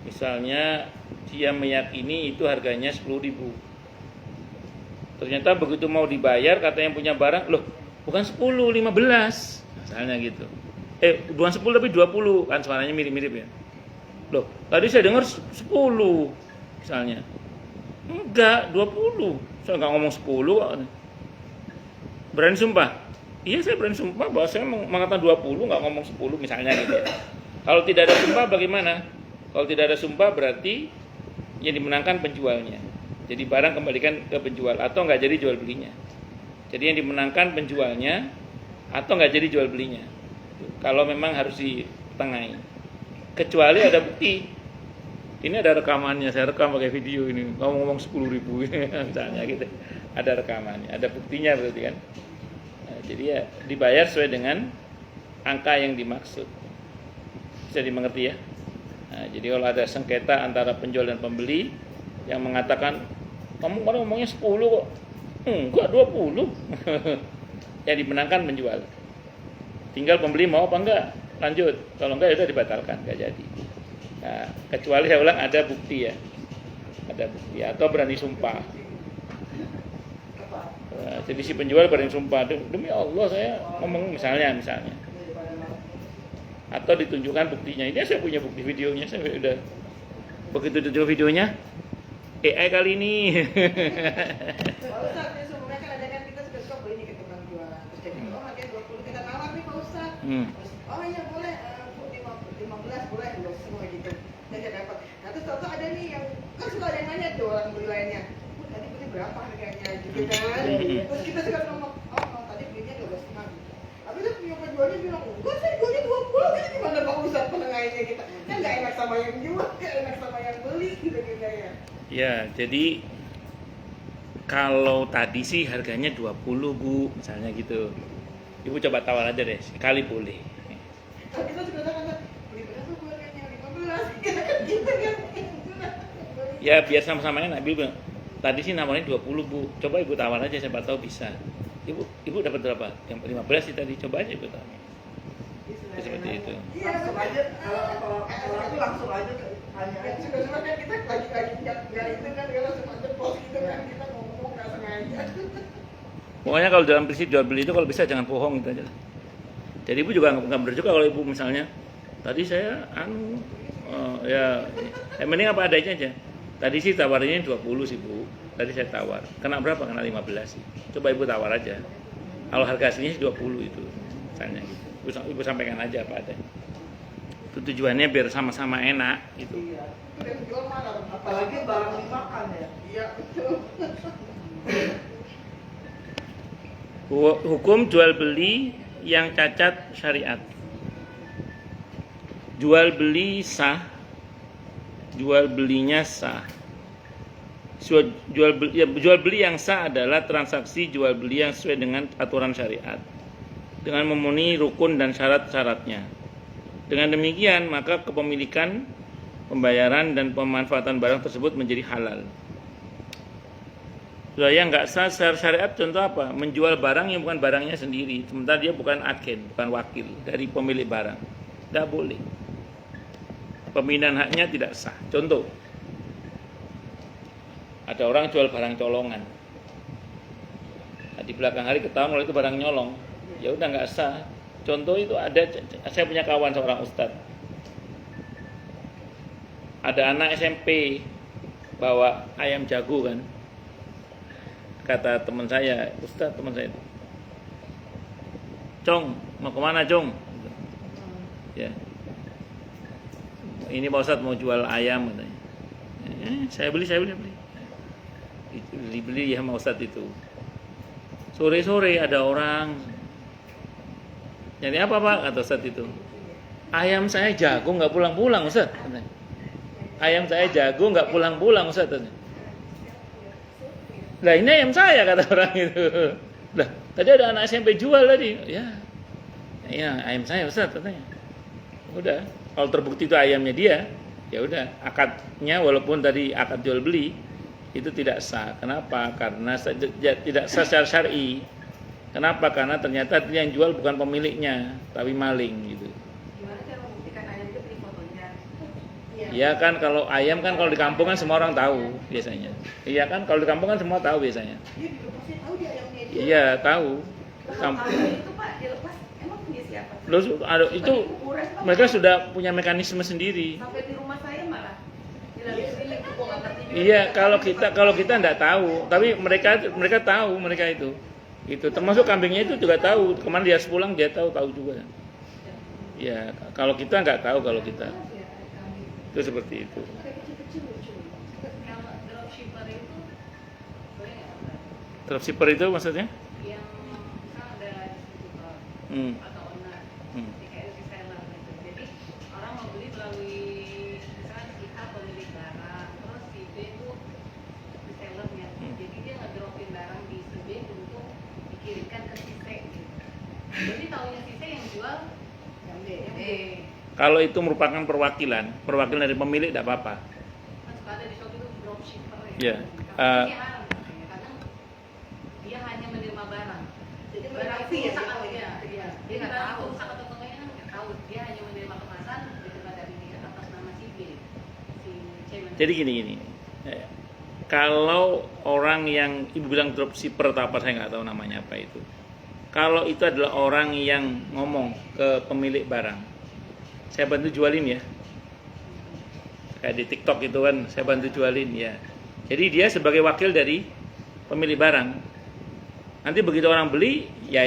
Misalnya dia meyakini itu harganya 10.000. Ternyata begitu mau dibayar kata yang punya barang, loh bukan 10, 15. Misalnya gitu. Bukan 10 tapi 20, kan suaranya mirip-mirip ya. Loh, tadi saya dengar 10. Misalnya, enggak 20, saya enggak ngomong 10. Berani sumpah? Iya, saya berani sumpah bahwa saya mengatakan 20, enggak ngomong 10 misalnya gitu ya. Kalau tidak ada sumpah bagaimana? Kalau tidak ada sumpah berarti yang dimenangkan penjualnya. Jadi barang kembalikan ke penjual atau enggak jadi jual belinya. Jadi yang dimenangkan penjualnya atau enggak jadi jual belinya. Kalau memang harus ditengahi. Kecuali ada bukti. Ini ada rekamannya, saya rekam pakai video ini. Kamu ngomong 10.000 misalnya gitu. Ada rekamannya, ada buktinya berarti kan. Nah, jadi ya dibayar sesuai dengan angka yang dimaksud. Bisa dimengerti ya? Nah, jadi kalau ada sengketa antara penjual dan pembeli yang mengatakan kamu kemarin ngomongnya 10 kok. Enggak 20. Yang dimenangkan penjual. Tinggal pembeli mau apa enggak? Lanjut. Kalau enggak ya udah dibatalkan, enggak jadi. Nah, kecuali saya ulang ada bukti ya. Ada bukti atau berani sumpah. Nah, jadi si penjual berani sumpah, demi Allah saya ngomong misalnya. Atau ditunjukkan buktinya. Ini saya punya bukti videonya, saya udah begitu tunjuk videonya AI kali ini. Pak Ustadz, ya sebenarnya kan ada kan kita suka beli nih ke tukang jualan. Terus dia bilang, oh harganya 20 kita tawar nih Pak Ustadz. Terus, oh iya boleh, 15 boleh, udah semua gitu. Dan dia dapat. Nah terus tau ada nih yang, kan suka ada yang nanya tuh orang beli lainnya. Bu, tadi beli berapa harganya gitu kan. Terus kita suka ngomong, oh tadi belinya 12,5 gitu. Tapi tuh punya penjualnya bilang, enggak saya jualnya 20, jadi gimana Pak Ustadz penengahnya kita. Kan gak enak sama yang jual, gak enak sama yang beli gitu ya. Ya, jadi kalau tadi sih harganya 20 Bu, misalnya gitu. Ibu coba tawar aja deh, sekali boleh. Kalau kita juga kan beli berapa Bu harganya 15, kita kan gitu kan. Ya biar sama-sama enak. Ibu bilang, tadi sih nawarin 20 Bu, coba Ibu tawar aja, siapa tahu bisa. Ibu dapat berapa? Yang 15 sih tadi, coba aja Ibu tawar. Ya, seperti itu. Iya, langsung aja. Kalau aku langsung aja tanya. Ya, suka-suka kan kita lagi-lagi nggak itu kan, kalau langsung aja post gitu kan, kita ngomong nggak sengaja. Pokoknya kalau dalam prinsip jual beli itu kalau bisa jangan bohong gitu aja. Jadi Ibu juga nggak bener juga kalau Ibu misalnya tadi saya ya mending apa adanya aja. Tadi sih tawarinnya 20 sih Bu. Tadi saya tawar. Kena berapa? Kena 15 sih. Coba Ibu tawar aja. Kalau harga aslinya 20 itu misalnya gitu. Ibu sampaikan aja apa ada. Itu tujuannya biar sama-sama enak gitu. Iya. Itu yang jual mana? Apalagi barang dimakan ya. Iya betul. Hukum jual beli yang cacat syariat. Jual beli sah, jual belinya sah. Jual beli yang sah adalah transaksi jual beli yang sesuai dengan aturan syariat, dengan memenuhi rukun dan syarat-syaratnya. Dengan demikian, maka kepemilikan, pembayaran, dan pemanfaatan barang tersebut menjadi halal. Yang nggak sah secara syariat contoh apa? Menjual barang yang bukan barangnya sendiri, sementara dia bukan agen, bukan wakil dari pemilik barang. Tidak boleh. Pemindahan haknya tidak sah. Contoh, ada orang jual barang colongan. Nah, di belakang hari ketahuan kalau itu barang nyolong, ya udah nggak sah. Contoh itu ada, saya punya kawan seorang ustadz. Ada anak SMP bawa ayam jago kan. Kata teman saya, ustadz teman saya itu, Cong, mau kemana Cong? Ya, ini Pak Ustadz mau jual ayam katanya. Saya beli. Dibeli ya sama Ustadz itu. Sore-sore ada orang, jadi apa Pak? Kata Ustadz itu, ayam saya jago nggak pulang-pulang Ustadz. Ayam saya jago nggak pulang-pulang Ustadz. Lah ini ayam saya kata orang itu. Lah tadi ada anak SMP jual tadi. Ya ayam saya Ustaz katanya. Udah, kalau terbukti itu ayamnya dia, ya udah akadnya walaupun tadi akad jual beli itu tidak sah. Kenapa? Karena tidak sah secara syar'i. Kenapa? Karena ternyata yang jual bukan pemiliknya, tapi maling gitu. Gimana cara membuktikan ayam itu beli fotonya? Ya kan kalau ayam kan kalau di kampung kan semua orang tahu biasanya. Iya kan kalau di kampung kan semua tahu biasanya. Dia juga pasti tahu dia ayamnya dia. Iya tahu. Kalau ayam itu Pak dilepas, emang punya siapa? Loh, itu mereka sudah punya mekanisme sendiri. Sampai di rumah saya malah dilalui itu gua nggak ngerti juga. Iya, kalau kita enggak tahu, tapi mereka tahu mereka itu. Itu termasuk kambingnya itu juga tahu. Kemana dia harus pulang dia tahu juga. Ya, kalau kita enggak tahu kalau kita. Itu seperti itu. Kalau dropshipper itu boleh nggak? Dropshipper itu maksudnya? Yang kan ada distributor Hmm. atau owner, Hmm. kayak reseller gitu. Jadi orang mau beli melalui misalkan si A pemilik barang, terus si B itu resellernya. Jadi dia ngedropin barang di si B untuk dikirimkan ke si C gitu. Jadi taunya si C yang jual Yang B. yang B. Kalau itu merupakan perwakilan dari pemilik tidak apa-apa. Kan suka ada di shop itu dropshipper ya. Iya. Tapi haram katanya, karena dia hanya menerima barang. Jadi Barang berarti itu ya rusak kita atau ya. dia, Iya. dia nggak tahu rusak atau enggaknya kan nggak tahu. Dia hanya menerima kemasan diterima dari dia atas nama si B, si C. Jadi gini. Kalau orang yang ibu bilang dropshipper atau apa saya nggak tahu namanya apa itu. Kalau itu adalah orang yang ngomong ke pemilik barang, saya bantu jualin ya. Kayak di TikTok itu kan, saya bantu jualin ya. Jadi dia sebagai wakil dari pemilik barang. Nanti begitu orang beli, ya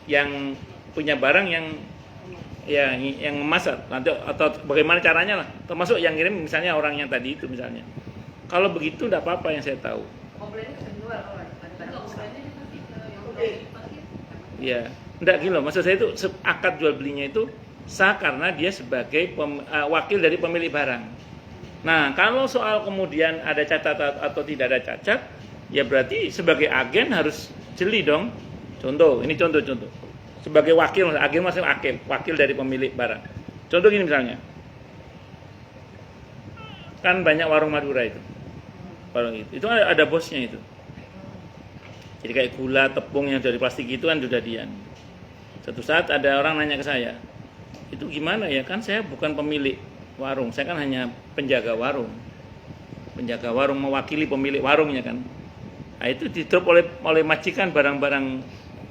yang punya barang yang memasar nanti, atau bagaimana caranya lah. Termasuk yang ngirim misalnya orang yang tadi itu misalnya. Kalau begitu tidak apa-apa yang saya tahu. Komplainnya ke penjual kalau ada Enggak, komplainnya dia pasti ke yang Oke. udah diparkir. Ya, enggak gini loh. Maksud saya itu akad jual belinya itu sah karena dia sebagai wakil dari pemilik barang. Nah, kalau soal kemudian ada cacat atau tidak ada cacat, ya berarti sebagai agen harus jeli dong. Contoh, ini contoh. Sebagai wakil, agen maksudnya wakil dari pemilik barang. Contoh gini misalnya. Kan banyak warung Madura itu. Warung itu ada bosnya itu. Jadi kayak gula, tepung yang dari plastik itu kan sudah dian. Satu saat ada orang nanya ke saya, itu gimana ya, kan saya bukan pemilik warung, saya kan hanya penjaga warung. Penjaga warung mewakili pemilik warungnya kan. Nah, itu didrop oleh majikan barang-barang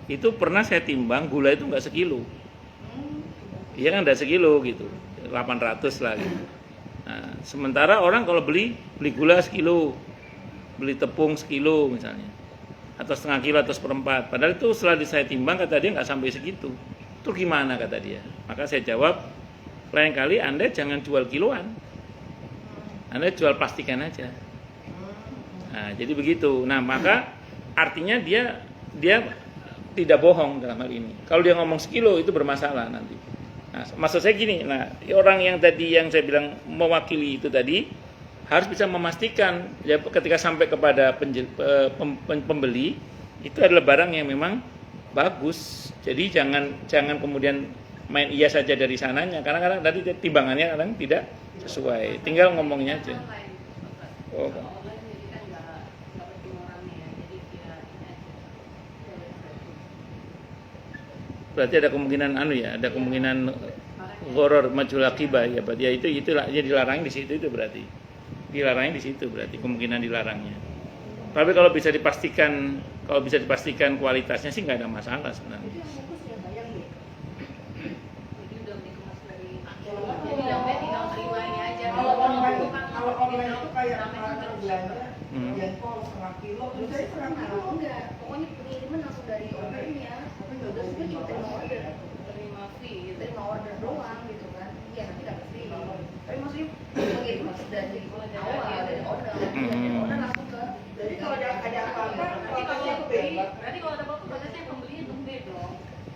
itu pernah saya timbang, gula itu nggak sekilo. Iya kan nggak sekilo gitu, 800 lah gitu. Nah, sementara orang kalau beli gula sekilo, beli tepung sekilo misalnya, atau setengah kilo atau seperempat. Padahal itu setelah saya timbang kata dia nggak sampai segitu. Itu gimana kata dia? Maka saya jawab, lain kali Anda jangan jual kiloan, Anda jual plastikan aja. Nah, jadi begitu. Nah, maka artinya dia tidak bohong dalam hal ini. Kalau dia ngomong sekilo itu bermasalah nanti. Nah, maksud saya gini, nah orang yang tadi yang saya bilang mewakili itu tadi harus bisa memastikan ya ketika sampai kepada pembeli itu adalah barang yang memang bagus. Jadi jangan kemudian main iya saja dari sananya karena kadang tadi timbangannya kadang tidak sesuai. Tinggal ngomongnya aja. Oh. Online jadi kan nggak bertemu orangnya ya, jadi dia Berarti ada kemungkinan ada kemungkinan gharar majhul akibah ya, berarti ya itu ya dilarang di situ itu berarti. Dilarangnya di situ berarti kemungkinan dilarangnya. Tapi kalau bisa dipastikan kualitasnya sih nggak ada masalah sebenarnya. Itu yang bungkus ya bayang deh. jadi udah dikemas dari jadi yang penting tinggal terima ini aja. Kalau online Bukan kalau online itu kayak namanya kemarin terus. belanja, Hmm. jengkol setengah kilo, terus saya setengah kilo. enggak, pokoknya pengiriman langsung dari ordernya. Tapi nggak Terus dia cuma terima order, Terima fee gitu. terima order doang gitu kan. Iya, nanti dapat fee. Tapi maksudnya pengiriman dari awal dari order, dari order langsung ke. Jadi kalau ada apa-apa, Berarti kalau prosesnya beli, beda. berarti kalau ada apa-apa prosesnya pembelinya tumbe dong,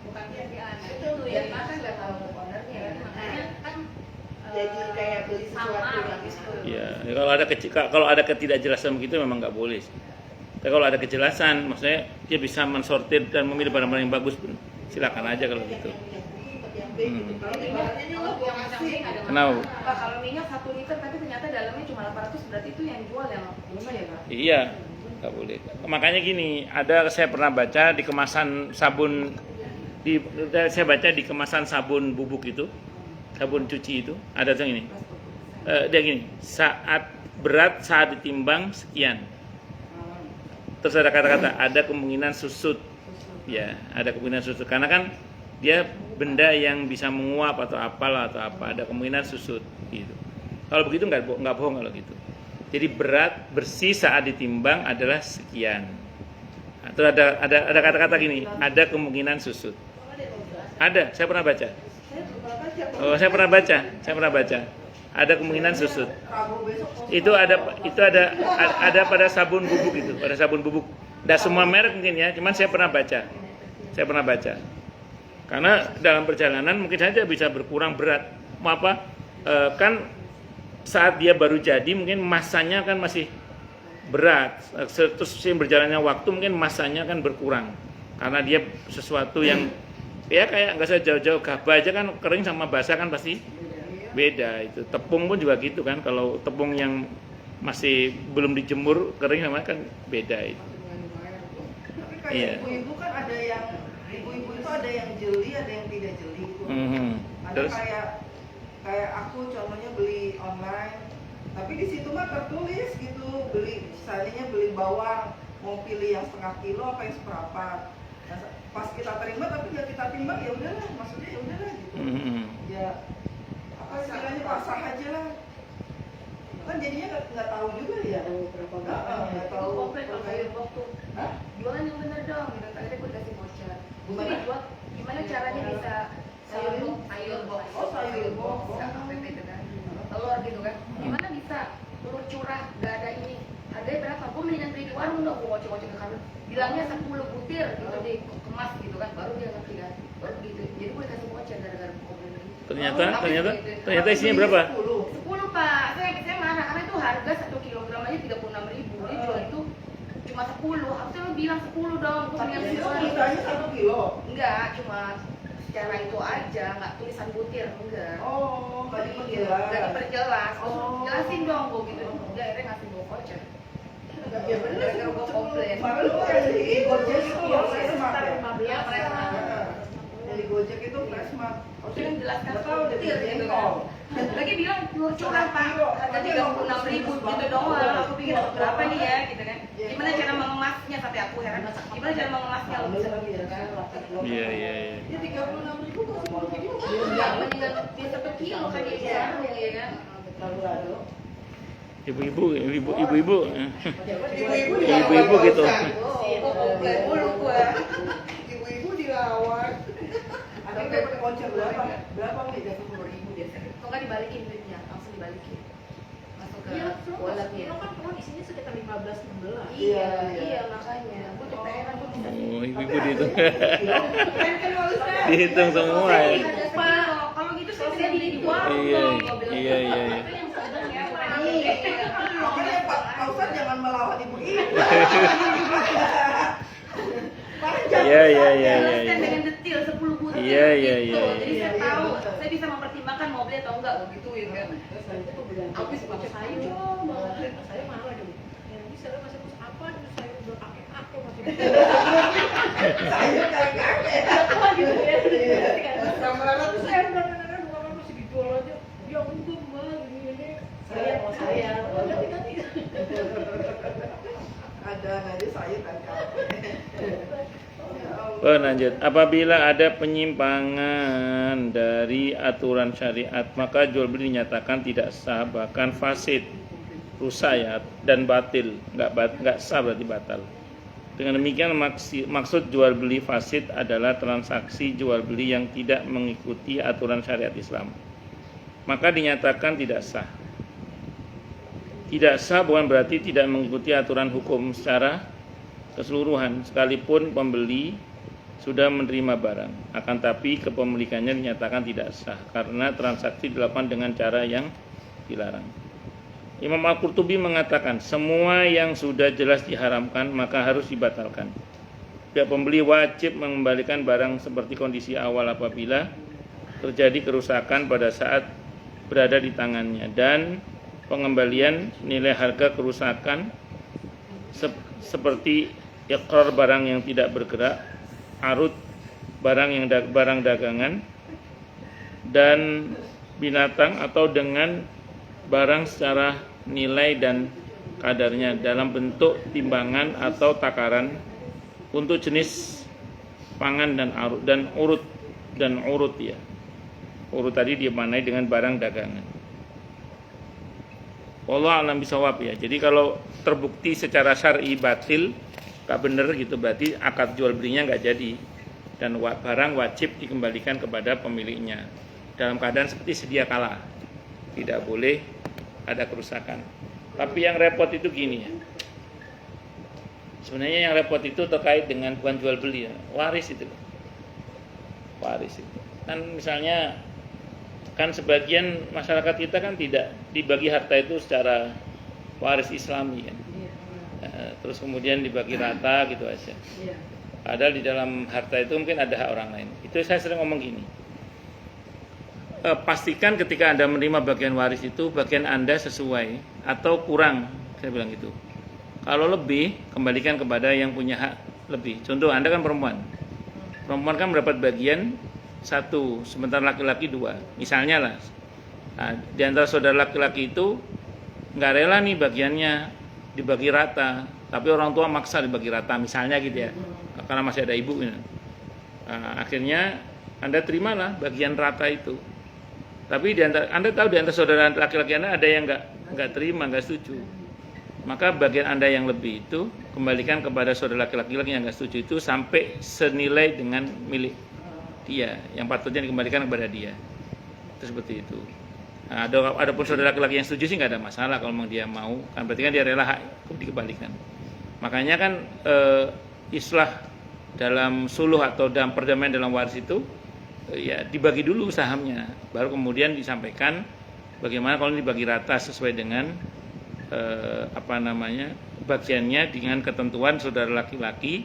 bukan pihak Itu yang masa nggak tahu ordernya. makanya kan Jadi kayak beli sesuatu sama yang gitu. Ya, kalau ada ketidakjelasan begitu memang nggak boleh. Tapi kalau ada kejelasan, maksudnya dia bisa mensortir dan memilih barang-barang yang bagus pun silakan aja kalau gitu. yang B gitu. Kalau ibaratnya ini lo Yang macam ini ada Kenapa? Pak, kalau minyak 1 liter tapi ternyata dalamnya cuma 800, berarti itu yang jual yang gimana ya, Pak? Iya, nggak boleh. Makanya gini, saya pernah baca di kemasan sabun saya baca di kemasan sabun bubuk itu, sabun cuci itu ada tuh ini. Dia gini, berat saat ditimbang sekian. Terus ada kata-kata ada kemungkinan susut. Ya, ada kemungkinan susut karena kan dia benda yang bisa menguap atau apalah atau apa, ada kemungkinan susut gitu. Kalau begitu nggak bohong kalau gitu. Jadi berat bersih saat ditimbang adalah sekian. Nah, terus ada kata-kata gini, ada kemungkinan susut. Ada, saya pernah baca. Oh, saya pernah baca. Ada kemungkinan susut. Rabu besok Itu ada pada sabun bubuk itu, pada sabun bubuk. Tidak semua merek mungkin ya, cuman saya pernah baca. Karena dalam perjalanan mungkin saja bisa berkurang berat. Mau apa? Kan saat dia baru jadi mungkin masanya kan masih berat. Terus berjalannya waktu mungkin masanya kan berkurang. Karena dia sesuatu yang ya kayak nggak usah jauh-jauh, gabah aja kan kering sama basah kan pasti beda itu. Tepung pun juga gitu kan, kalau tepung yang masih belum dijemur kering sama kan beda itu. tapi kayak Iya. ibu-ibu kan ada yang ibu-ibu itu ada yang jeli, ada yang tidak jeli gitu. Ada Terus kayak aku contohnya beli online, tapi di situ mah tertulis gitu, seandainya beli bawang mau pilih yang setengah kilo apa yang seperempat. Nah, pas kita terima tapi nggak kita timbang ya udahlah, maksudnya ya udahlah gitu. Ya apa istilahnya pasah aja lah. Kan jadinya nggak tahu juga ya. Berapa Nggak Itu tahu. komplain kalau sayur box tuh. Hah? Jualan yang bener dong, gitu. Akhirnya gue kasih voucher. Gimana? Jadi buat gimana caranya bisa sayur box, Oh, sayur box. bisa KPP itu kan, telur gitu kan. Gimana bisa telur curah, gak ada ini, harganya berapa? Gue mendingan beli di warung dong, gue ngoceh-ngoceh ke karun. Bilangnya 10 butir gitu dikemas gitu kan, baru dia ngerti kan, baru gitu. Jadi gue kasih voucher gara-gara komplain gitu. Ternyata isinya berapa? 10 Pak, saya marah karena itu harga 1 kilogram aja 36.000. Dia jual itu cuma 10. Harusnya lo bilang 10 dong. Gue Satu mendingan kilo beli harganya 1 kilo. enggak, cuma secara itu aja, nggak tulisan butir, enggak. Oh, nggak Nggak diperjelas. diperjelas. Oh. Jelasin dong gue gitu. Dia akhirnya ngasih gue voucher. Ya bener, Gara-gara gue komplain. Makanya lu kayak di Gojek itu ya, Flashmart ya. Iya, Flashmart. Dari Gojek itu Flashmart. Harusnya menjelaskan Nggak tahu dia butir bikin gitu kol. kan. Lagi bilang telur curah Pak, harga 36.000 gitu doang. Aku pikir dapat berapa nih ya gitu kan. Gimana cara mengemasnya, sampai aku heran. Gimana cara mengemasnya lo bisa gitu kan. Iya. Ya 36.000 kok semua gitu. Ya, mendingan dia 1 kilo kan dia sekarang ya kan. Terlalu ada. Ibu-ibu. Ibu-ibu Ibu-ibu gitu. Oh, komplain mulu gua. Ibu-ibu dilawan. Ada dapat voucher berapa? Berapa nih? 10.000 biasanya. Kok nggak dibalikin duitnya, langsung dibalikin. Masuk ke Iya, walletnya. lo kan telur isinya sekitar 15-16. Iya, iya makanya. Gue tuh pengen gue bisa. Oh, ibu-ibu dihitung. Keren kan Pak Ustaz? Dihitung semua ya. Pak, kalau gitu saya bisa beli di warung Iya, dong. Gua bilang, iya. Itu yang sedang ya, Makanya Pak Ustadz jangan melawan ibu-ibu. Iya. Jelaskan dengan detail 10 butir. Iya. Gitu. Jadi saya Iya, tahu, betul. saya bisa mempertimbangkan mau beli atau enggak, gituin kan. Habis pakai sayur, banget. Saya marah dulu. Ya bisa lo masih masak apa? Itu sayur udah pakai aku masih. Saya kakek. Apa gitu ya? Sama anak Saya udah bukan masih dijual aja. Ya untung mah ini. Saya. Ganti. ada nanti saya kan kakek. Oh, lanjut. Apabila ada penyimpangan dari aturan syariat, maka jual beli dinyatakan tidak sah, bahkan fasid, rusak ya, dan batil. Nggak sah berarti batal. Dengan demikian maksud jual beli fasid adalah transaksi jual beli yang tidak mengikuti aturan syariat Islam. Maka dinyatakan tidak sah. Tidak sah bukan berarti tidak mengikuti aturan hukum secara keseluruhan, sekalipun pembeli sudah menerima barang, akan tapi kepemilikannya dinyatakan tidak sah karena transaksi dilakukan dengan cara yang dilarang. Imam Al-Qurtubi mengatakan semua yang sudah jelas diharamkan maka harus dibatalkan. Pihak pembeli wajib mengembalikan barang seperti kondisi awal apabila terjadi kerusakan pada saat berada di tangannya, dan pengembalian nilai harga kerusakan seperti iqrar barang yang tidak bergerak, arut barang dagangan, dan binatang atau dengan barang secara nilai dan kadarnya dalam bentuk timbangan atau takaran untuk jenis pangan dan urut ya. Urut tadi dimaknai dengan barang dagangan. Wallahu a'lam bishawab ya. Jadi kalau terbukti secara syar'i batil, gak bener gitu, berarti akad jual belinya gak jadi, dan barang wajib dikembalikan kepada pemiliknya dalam keadaan seperti sedia kala, tidak boleh ada kerusakan. Tapi yang repot itu gini ya, sebenarnya yang repot itu terkait dengan bukan jual beli ya, waris itu kan. Misalnya kan sebagian masyarakat kita kan tidak dibagi harta itu secara waris Islami kan. Terus kemudian dibagi rata gitu aja. Padahal di dalam harta itu mungkin ada hak orang lain. Itu saya sering ngomong gini, pastikan ketika Anda menerima bagian waris itu bagian Anda sesuai atau kurang, saya bilang gitu. Kalau lebih, kembalikan kepada yang punya hak lebih. Contoh, Anda kan perempuan kan mendapat bagian 1, sementara laki-laki 2 misalnya lah. Nah, di antara saudara laki-laki itu nggak rela nih bagiannya dibagi rata, tapi orang tua maksa dibagi rata misalnya gitu ya, karena masih ada ibu. Nah, akhirnya Anda terimalah bagian rata itu. Tapi Anda tahu di antara saudara laki-laki Anda ada yang nggak terima, nggak setuju. Maka bagian Anda yang lebih itu kembalikan kepada saudara laki-laki yang nggak setuju itu sampai senilai dengan milik dia, yang patutnya dikembalikan kepada dia. Itu seperti itu. Nah, adapun saudara laki-laki yang setuju sih nggak ada masalah kalau memang dia mau, kan berarti kan dia rela hak dikembalikan. Makanya kan islah dalam suluh atau dalam perdamaian dalam waris itu ya dibagi dulu sahamnya, baru kemudian disampaikan bagaimana kalau dibagi rata sesuai dengan bagiannya dengan ketentuan saudara laki-laki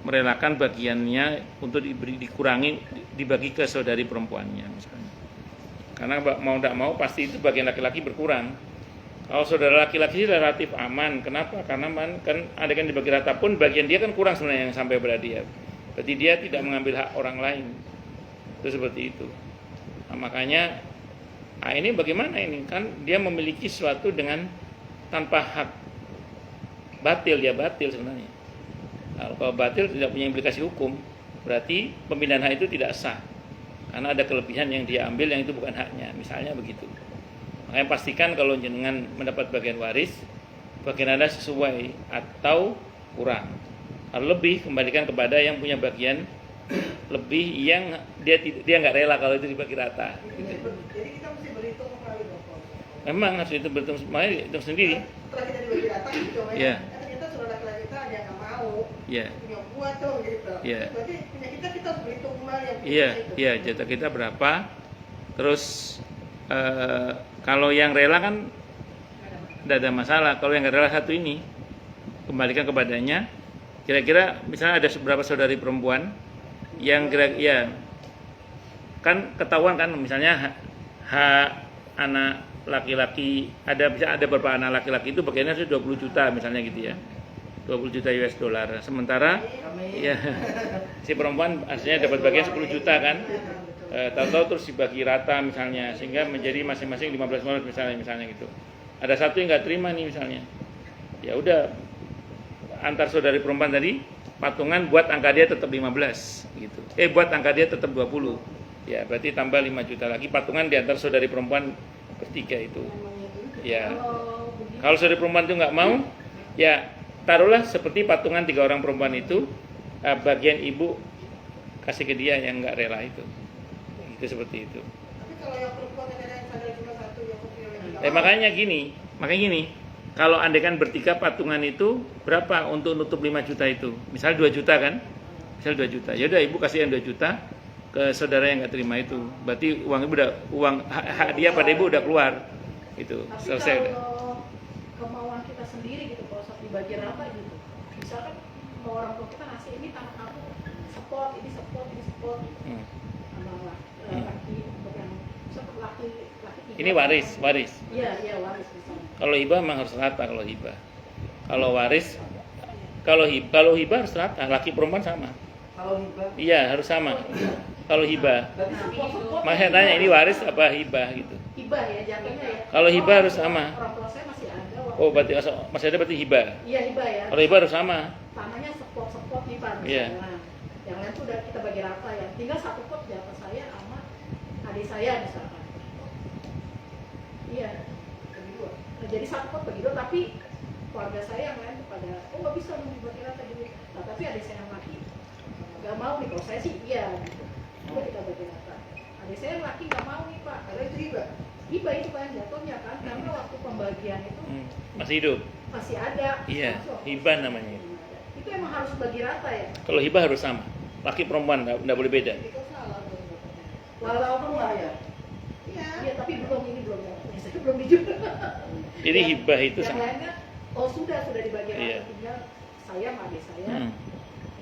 merelakan bagiannya untuk dikurangi dibagi ke saudari perempuannya misalnya. Karena mau tidak mau pasti itu bagian laki-laki berkurang. Kalau saudara laki-laki relatif aman. Kenapa? Karena kan ada kan dibagi rata pun bagian dia kan kurang sebenarnya yang sampai pada dia. Berarti dia tidak mengambil hak orang lain. Itu seperti itu. Nah, makanya ini bagaimana ini? Kan dia memiliki sesuatu dengan tanpa hak. Batil, dia batil sebenarnya. Nah, kalau batil tidak punya implikasi hukum, berarti pemindahan hak itu tidak sah. Karena ada kelebihan yang dia ambil yang itu bukan haknya, misalnya begitu. Makanya pastikan kalau jenengan mendapat bagian waris, bagian Anda sesuai atau kurang. Kalau lebih, kembalikan kepada yang punya bagian lebih yang dia nggak rela kalau itu dibagi rata. Jadi kita mesti berhitung kembali dong. Memang harus itu berhitung, makanya hitung sendiri. Setelah kita dibagi rata, coba Iya. ternyata saudara laki-laki kita ada yang nggak mau. Iya. Punya buat tuh gitu. Iya. Berarti punya kita harus berhitung kembali yang punya Iya, itu. iya, jatah kita berapa? Terus kalau yang rela kan tidak ada masalah. Kalau yang nggak rela satu ini kembalikan kepadanya. Kira-kira misalnya ada beberapa saudari perempuan yang ya kan ketahuan kan misalnya hak anak laki-laki ada beberapa anak laki-laki itu bagiannya sudah 20 juta misalnya gitu ya. 20 juta US dollar. Sementara ya si perempuan aslinya dapat bagian 10 juta kan. Tahu-tahu terus dibagi rata misalnya sehingga menjadi masing-masing 15 miliar misalnya gitu. Ada satu yang nggak terima nih misalnya. Ya udah antar saudari perempuan tadi patungan buat angka dia tetap 15 gitu. Buat angka dia tetap 20. Ya, berarti tambah 5 juta lagi patungan di antar saudari perempuan bertiga itu. Ya. Kalau saudari perempuan itu nggak mau, ya taruhlah seperti patungan 3 orang perempuan itu bagian ibu kasih ke dia yang nggak rela itu. Itu seperti itu. Tapi kalau yang perempuan yang sadar cuma satu yang kecil Makanya gini. Kalau andaikan bertiga patungan itu berapa untuk nutup 5 juta itu? Misal 2 juta kan? Misal 2 juta. Ya udah ibu kasih yang 2 juta ke saudara yang nggak terima itu. Berarti uang hak dia pada ibu udah keluar. Itu Tapi selesai udah. kalau kemauan kita sendiri gitu, kalau saat dibagi rata gitu, misalkan mau orang tua kita ngasih ini tanah kamu support, ini support. Sama laki untuk yang laki tiga. Ini waris. Iya waris misalnya. Kalau hibah memang harus rata kalau hibah. Kalau waris, kalau hibah harus rata, laki perempuan sama. Kalau hibah. Iya harus sama. Kalau hibah, Berarti support. makanya tanya ini waris apa hibah gitu. Hibah ya jatuhnya ya. Kalau hibah harus sama. Orang tua saya masih ada. Oh berarti masih ada berarti hibah. Iya hibah ya. Kalau hibah harus sama. Tanahnya support nih Pak Iya. misalnya. Yang lain tuh udah kita bagi rata ya. Tinggal satu pot jatah saya sama adik saya misalkan. Iya. Bagi 2. Nah, jadi satu pot bagi 2 tapi keluarga saya yang lain tuh pada nggak bisa dibagi rata dulu. Nah tapi adik saya yang laki nggak mau nih, kalau saya sih iya gitu. Udah kita bagi rata. Adik saya yang laki nggak mau nih Pak. Karena itu hibah. Hibah itu kan jatuhnya kan karena waktu pembagian itu Masih hidup. masih ada. Iya, Masuk. hibah namanya. Itu emang harus bagi rata ya. Kalau hibah harus sama. Laki perempuan nggak boleh beda. Itu salah dong. Walaupun Iya ya. Iya. iya tapi belum ya. Saya belum dijual. Jadi hibah itu yang sama. lainnya sudah dibagi rata, Iya. tinggal saya sama adik saya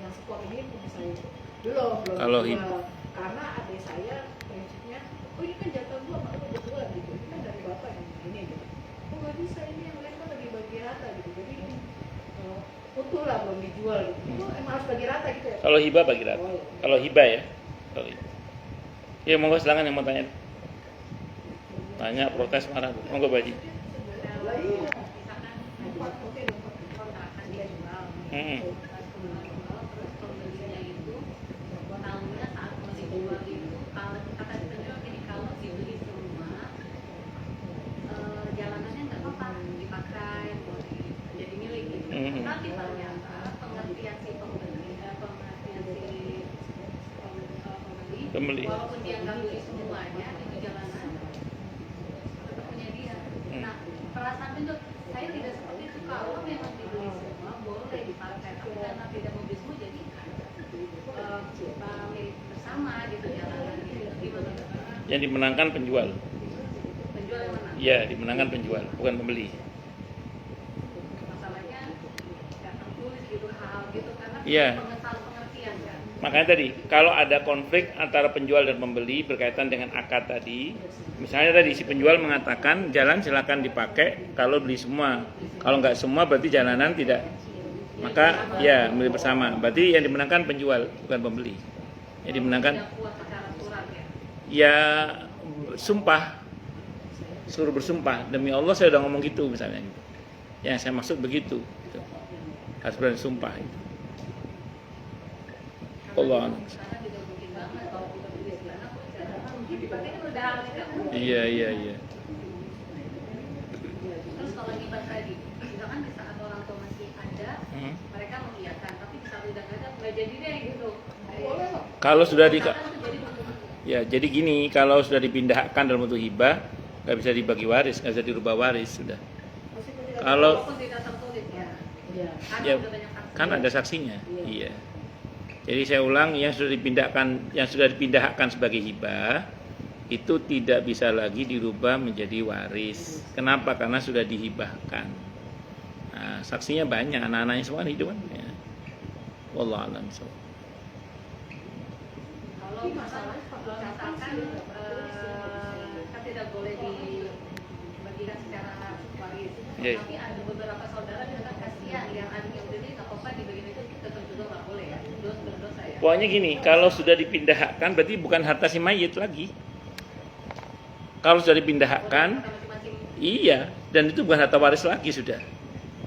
yang support ini punya saya belum Kalau dijual. Karena adik saya prinsipnya ini kan jatah gua mak gua jual gitu, ini kan dari bapak yang begini gitu. Nggak bisa, ini yang lain kan lagi bagi rata gitu, jadi utuh lah belum dijual gitu. Itu emang harus bagi rata gitu ya. Kalau hibah bagi rata. Oh, iya. Kalau hibah ya. Kalau hibah. Ya monggo silakan yang mau tanya. Tanya protes marah. Monggo Baji. Lah iya. Misalkan kontrakan dia jual. Terus pembelinya itu tahunnya saat masih jual itu kalau kita kan penjual ini kalau dibeli semua Pembeli. Walaupun dia nggak beli semuanya itu jalanan, tetap punya dia. Nah, perasaan itu saya tidak seperti itu. Kalau memang dibeli semua boleh dipakai, tapi karena tidak membeli semua jadi milik bersama gitu jalanan gitu. Gimana? Yang dimenangkan penjual. Penjual yang mana? Ya, dimenangkan penjual, bukan pembeli. Masalahnya nggak tertulis gitu hal gitu karena Iya. pengertian kan. Makanya tadi, kalau ada konflik antara penjual dan pembeli berkaitan dengan akad tadi, misalnya tadi si penjual mengatakan jalan silakan dipakai kalau beli semua, kalau nggak semua berarti jalanan tidak, maka ya beli bersama. Berarti yang dimenangkan penjual bukan pembeli. Yang dimenangkan Tidak kuat secara surat ya. ya sumpah, suruh bersumpah demi Allah saya udah ngomong gitu misalnya. Yang saya maksud begitu. Gitu. Harus berani sumpah. Gitu. Allah. Karena tidak mungkin banget kalau kita beli sekarang kok jalanan mungkin dipakai kan udah hal tidak mungkin. Iya. Terus kalau hibah tadi, misalkan di saat orang tua masih ada, mereka mengiyakan, tapi di saat udah nggak ada, nggak jadi deh gitu. Kalau sudah Misalkan itu jadi hukum. ya jadi gini, kalau sudah dipindahkan dalam bentuk hibah, nggak bisa dibagi waris, nggak bisa dirubah waris sudah. Kalau Walaupun tidak tertulis ya. Iya. Kan ya udah banyak saksi. kan ada saksinya, iya. Jadi saya ulang, yang sudah dipindahkan sebagai hibah itu tidak bisa lagi dirubah menjadi waris. Kenapa? Karena sudah dihibahkan. Nah, saksinya banyak, anak-anaknya semua hidup kan. Ya. Wallahu a'lam. Kalau misalkan kan tidak boleh dibagikan secara waris. Iya. Tapi ada beberapa saudara yang kan kasihan yang adiknya udah ini nggak apa-apa dibagiin itu tetap juga nggak boleh ya. Berdosa ya. Pokoknya gini, kalau sudah dipindahkan berarti bukan harta si mayit lagi. Kalau sudah dipindahkan, Masing-masing. iya, dan itu bukan harta waris lagi sudah.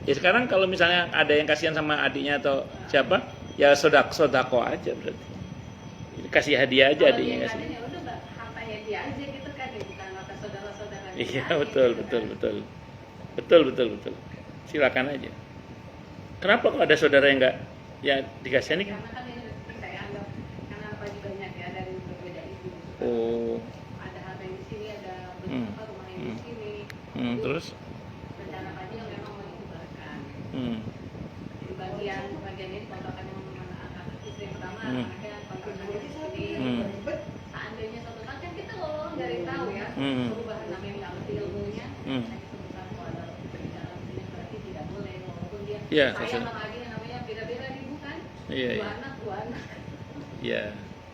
Ya sekarang kalau misalnya ada yang kasihan sama adiknya atau siapa, ya sodako aja berarti. Kasih hadiah aja Kalau adiknya dia kasih. adanya udah Mbak, hartanya dia aja gitu kan ya, bukan harta saudara-saudara. Iya betul. Silakan aja. Kenapa kok ada saudara yang enggak ya dikasih ini? Karena kan ini saya anggap karena pagi banyak ya dari berbeda ibu. Oh, Ada harta yang di sini, ada Hmm. rumah yang di sini. terus, Rencana pagi yang memang mau disebarkan. Di bagian ini kontrakan yang anak istri pertama, anaknya kontrakannya di sini. Seandainya suatu saat kan kita kalau orang dari tahu ya, perubahan namanya nggak ngerti ilmunya, hanya sebutkan kalau ada bicara sini berarti tidak boleh walaupun dia Iya, sayang maksudnya. sama adiknya namanya beda-beda nih bukan? Iya. Dua anak. Ya,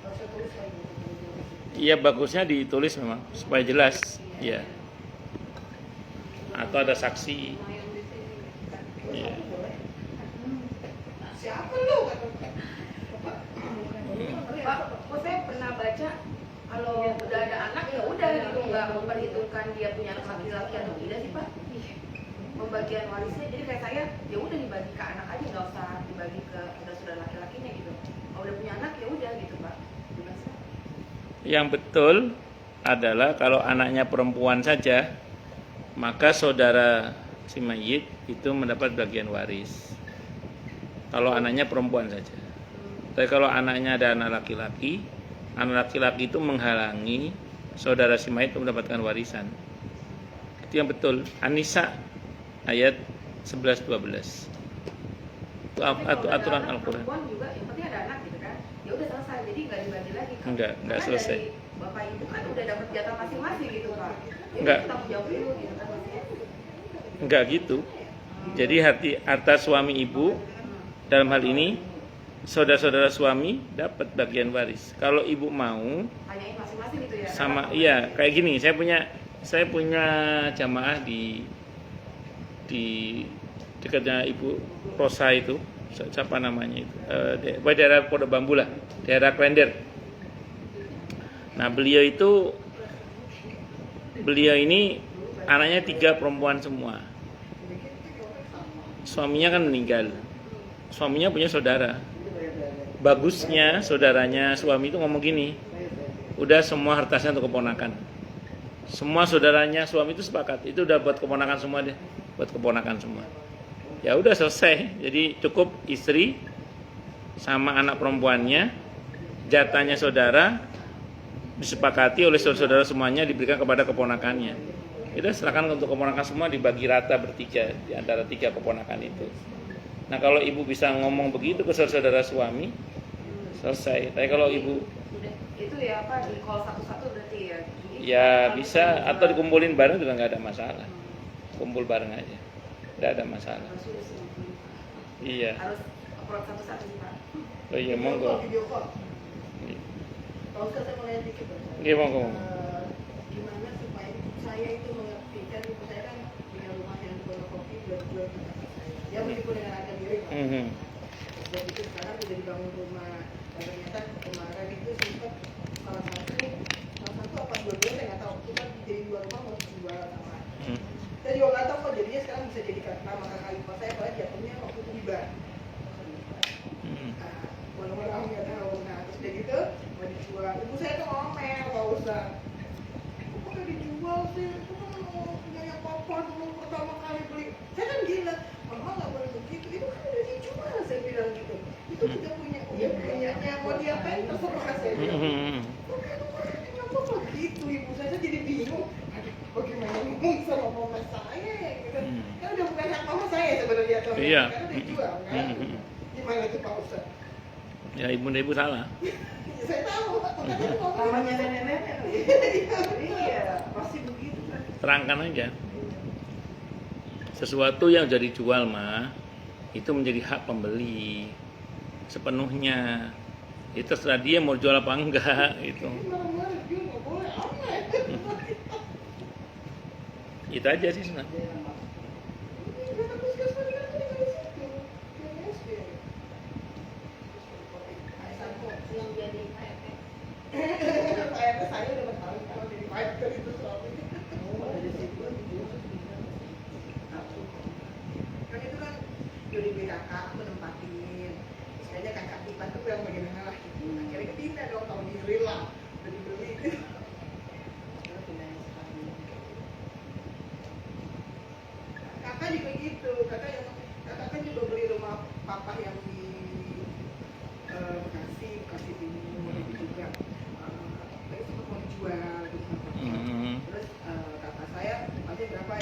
Harusnya tulis kayak gitu. iya bagusnya ditulis memang supaya jelas. Ya. Atau ada saksi. Semua yang di sini. Iya. Siapa lu? Pak, kok saya pernah baca kalau udah ada anak ya udah gitu nggak memperhitungkan dia punya anak laki-laki atau tidak sih Pak? Pembagian warisnya jadi kayak saya ya udah dibagi ke anak aja nggak usah dibagi ke saudara laki-lakinya gitu. Kalau udah punya anak ya udah gitu Pak. Gimana sih? Yang betul adalah kalau anaknya perempuan saja, maka saudara si mayit itu mendapat bagian waris. Kalau anaknya perempuan saja. Tapi kalau anaknya ada anak laki-laki itu menghalangi saudara si mayit untuk mendapatkan warisan. Itu yang betul. An-Nisa ayat 11-12. Itu aturan Al-Quran. Perempuan juga yang penting ada anak gitu kan. Ya udah selesai jadi nggak dibagi lagi. Enggak Karena selesai. dari bapak ibu kan udah dapat jatah masing-masing gitu Pak. Ya Enggak. udah tanggung jawab dulu gitu kan maksudnya. Enggak gitu. Jadi harta suami ibu dalam hal ini saudara-saudara suami dapat bagian waris. Kalau ibu mau Tanyain masing-masing gitu ya. sama iya kayak gini, saya punya jamaah di dekatnya Ibu Rosa itu, siapa namanya itu, daerah Pondok Bambu lah, daerah Klender. Nah beliau ini anaknya 3 perempuan semua. Suaminya kan meninggal. Suaminya punya saudara. Bagusnya saudaranya suami itu ngomong gini, udah semua hartanya untuk keponakan. Semua saudaranya suami itu sepakat, itu udah buat keponakan semua deh, buat keponakan semua. Ya udah selesai. Jadi cukup istri sama anak perempuannya, jatahnya saudara, disepakati oleh saudara-saudara semuanya diberikan kepada keponakannya. Itu silakan untuk keponakan semua dibagi rata bertiga di antara 3 keponakan itu. Nah kalau ibu bisa ngomong begitu ke saudara-saudara suami, selesai. Tapi kalau ibu Itu ya apa di call satu-satu berarti ya? ya bisa atau dikumpulin bareng juga nggak ada masalah. Kumpul bareng aja, nggak ada masalah. Iya. Harus approve satu-satu sih Pak. Oh iya monggo. Video call. Kalau saya mau nanya dikit. Iya monggo. Gimana supaya ibu saya itu mengerti, kan ibu saya kan punya rumah yang jual kopi buat jual ke kakak saya. Ya meskipun dengan harga miring. Mhm. Dan itu sekarang udah dibangun rumah. Dan ternyata kemarin itu sempat salah satu apa dua-duanya saya nggak tahu. Cuma jadi 2 rumah mau dijual sama. Saya juga nggak tahu kok jadinya sekarang bisa jadi nama kakak ipar saya padahal jatuhnya waktu itu hibah. Walaupun aku nggak tahu. Nah terus udah gitu mau dijual. Ibu saya tuh ngomel nggak usah. Kok pakai dijual sih? Itu kan mau punya yang papa dulu pertama kali beli. Saya kan gila. Mama nggak boleh begitu. Itu kan udah dijual saya bilang gitu. Itu kita punyanya mau diapain terserah saya bilang. Kenapa begitu ibu saya jadi bingung. Aduh, bagaimana ngomong sama mama saya ya gitu. Kan udah bukan hak mama saya sebenarnya tuh. Iya. Karena udah dijual kan. Gimana itu Pak Ustaz? Ya ibu salah. Ya, saya tahu, makanya ngomong. Namanya nenek-nenek. Iya, pasti begitu kan. Terangkan aja. Sesuatu yang jadi jual mah itu menjadi hak pembeli sepenuhnya. Itu terserah dia mau jual apa enggak itu. Marah-marah dia nggak boleh aneh. Itu aja sih sebenarnya. Yang jadi PRT. Saya udah bertahun-tahun jadi fighter itu suaminya. Kan itu kan udah dibeli kakak, aku nempatin. Terus kayaknya kakak kita tuh yang bagaimana lah gitu. Akhirnya kepindah dong, tahu diri lah. Udah dibeli gitu. Kakak juga gitu, kakak kan juga beli rumah papa yang di Bekasi Timur itu juga. Tapi sempat mau dijual gitu sama papa. Terus kata saya, masih berapa?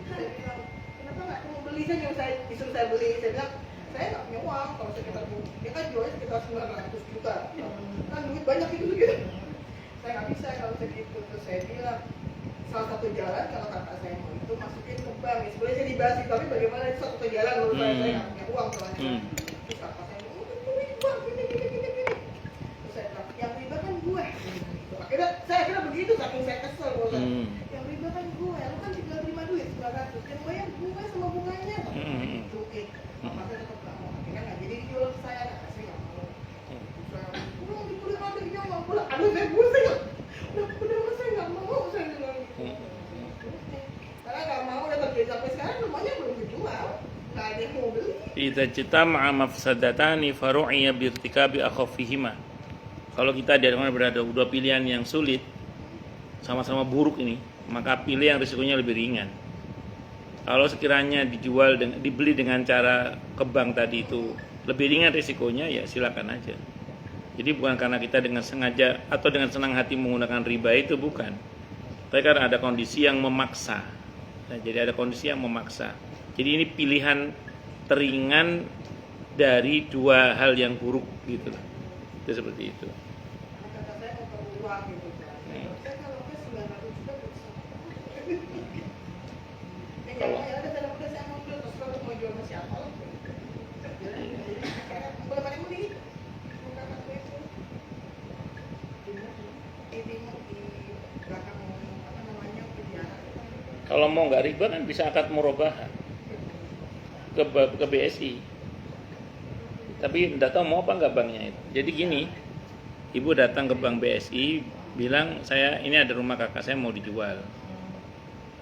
Saya bilang, kenapa nggak mau beli? Saya nyuruh saya, disuruh saya beli. Saya bilang, saya nggak punya uang kalau sekitar dia kan jualnya sekitar 900 juta. Kan duit banyak itu gitu. Saya nggak bisa kalau segitu. Terus saya bilang, salah satu jalan kalau kakak saya mau itu masukin ke bank. Ya, sebenarnya saya dibahas tapi bagaimana itu satu jalan menurut saya nggak punya uang soalnya. Terus kakak saya bilang, oh beli bank gini. Terus saya bilang, yang riba kan gue. Akhirnya saya begitu saking saya kesel bosan. Yang riba kan gue, lu kan tinggal terima duit 900. Yang bayar gue sama bunganya. Itu kakak saya tetap nggak mau. Akhirnya nggak jadi dijual ke saya. Kakak saya nggak mau. Udah dibeli adiknya nggak boleh. Aduh saya pusing. Udah saya nggak mau saya bilang gitu. Karena nggak mau udah terjadi sampai sekarang rumahnya belum dijual. Nggak ada yang mau beli. Idza jitama'a mafsadatani faru'iya birtikabi akhafihima. Kalau kita berada 2 pilihan yang sulit sama-sama buruk ini, maka pilih yang risikonya lebih ringan. Kalau sekiranya dibeli dengan cara ke bank tadi itu lebih ringan risikonya, ya silakan aja. Jadi bukan karena kita dengan sengaja atau dengan senang hati menggunakan riba itu, bukan. Tapi karena ada kondisi yang memaksa. Nah, jadi ada kondisi yang memaksa. Jadi ini pilihan teringan dari 2 hal yang buruk gitu. Itu seperti itu. Kata saya mau peluang gitu. Saya kalau ke 900 juta bisa. Ya ada saya mau jual terus mau jual sama siapa lah. Boleh mana beli? Bukan aku itu. Di belakang apa namanya penjara. Kalau mau nggak riba kan bisa akad murabah ke BSI. Tapi tidak tahu mau apa nggak banknya itu. Jadi gini, ibu datang ke bank BSI, bilang saya ini ada rumah kakak saya mau dijual.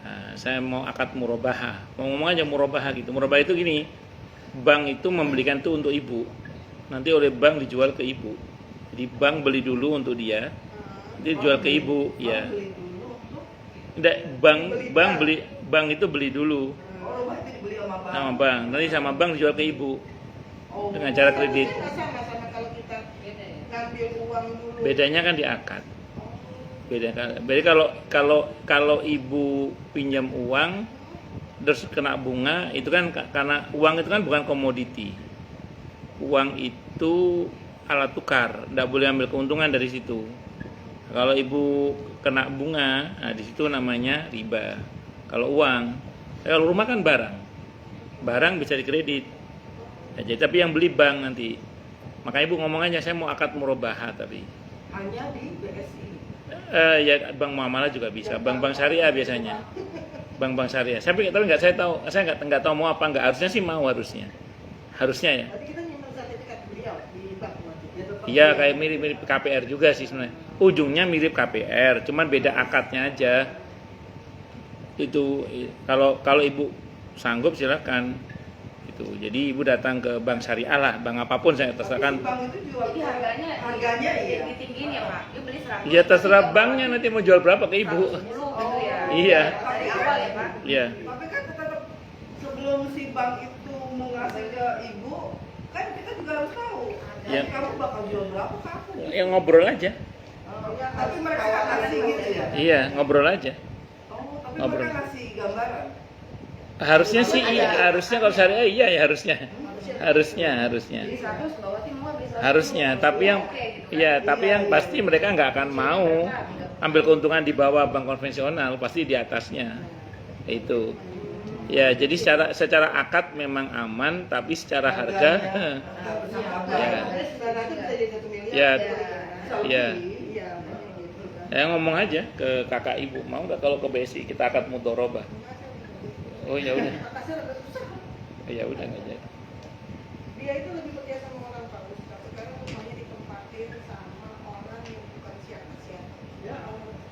Nah, saya mau akad murabah. Ngomong aja murabah gitu. Murabah itu gini, bank itu membelikan itu untuk ibu. Nanti oleh bank dijual ke ibu. Jadi bank beli dulu untuk dia, nanti dijual ke ibu, ya. Tidak, bank itu beli dulu. Oh, rumah itu dibeli sama bank. Sama bank, nanti sama bank dijual ke ibu. Dengan cara kredit. Sama kalau kita ngambil uang dulu. Bedanya kan di akad. Beda kan. Jadi kalau ibu pinjam uang terus kena bunga itu kan karena uang itu kan bukan komoditi. Uang itu alat tukar, tidak boleh ambil keuntungan dari situ. Kalau ibu kena bunga, nah di situ namanya riba. Kalau uang, kalau rumah kan barang bisa dikredit. Ya, jadi tapi yang beli bank nanti. Makanya ibu ngomong aja saya mau akad murobahat tapi. Hanya di BSI. Ya bank muamalah juga bisa, bank-bank syariah biasanya. Bank-bank syariah. Tapi nggak saya nggak tahu mau apa nggak, harusnya sih mau harusnya ya. Tadi kita nyimpan sertifikat beliau di bank berarti. Dia tetap Iya beliau. kayak mirip KPR juga sih sebenarnya. Ujungnya mirip KPR, cuman beda akadnya aja. Itu kalau ibu sanggup silakan. Itu. Jadi ibu datang ke bank syariah lah, bank apapun saya Tapi terserahkan. si bank itu jual. Jadi harganya iya. ditinggiin ya Pak. Dia beli 100. Ya terserah banknya nanti mau jual berapa ke ibu. 10 gitu ya. Iya. Dari awal ya Pak. Iya. Tapi kan tetap sebelum si bank itu mau ngasih ke ibu, kan kita juga harus tahu. Iya. Nanti kamu bakal jual berapa ke aku? Ya ngobrol aja. Tapi mereka nggak ngasih gitu ya? Iya, ngobrol aja. Oh, tapi Ngobrol. mereka ngasih gambaran. Harusnya sih harusnya kalau syariah iya ya harusnya. Harusnya. Jadi 100 berarti mau beli 100. Harusnya, tapi yang tapi yang pasti mereka nggak akan mau ambil keuntungan di bawah bank konvensional, pasti di atasnya. Itu. Ya, jadi secara akad memang aman, tapi secara harga ya. Ya, ya. Ya ngomong aja ke kakak ibu, mau nggak kalau ke BSI kita akad mudharabah? Oh ya udah. Ya udah nggak jadi. Dia itu lebih percaya sama orang Pak Ustaz. Sekarang rumahnya ditempatin sama orang yang bukan siapa-siapa. Ya,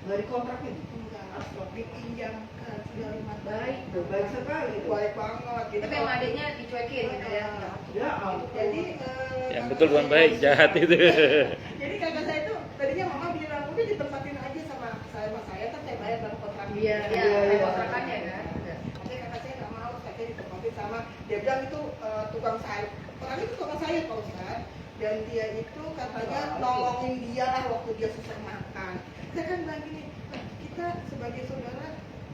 nggak dikontrakin. Enggak, dipinjamkan sudah 5 Baik. Baik sekali. Baik banget. Gitu. Tapi sama adiknya dicuekin gitu ya. Ya ampun. Jadi Yang betul bukan baik, jahat itu. jadi kakak saya itu tadinya mama bilang udah ditempatin aja sama saya kan saya bayar dalam kontrak. Iya, iya. ada kontrakannya kan. Tapi kakak saya nggak mau, saya ditempatin sama dia bilang itu tukang sayur. Orang itu tukang sayur Pak Ustaz. Dan dia itu katanya nolongin dia lah waktu dia susah makan. Saya kan bilang gini, kita sebagai saudara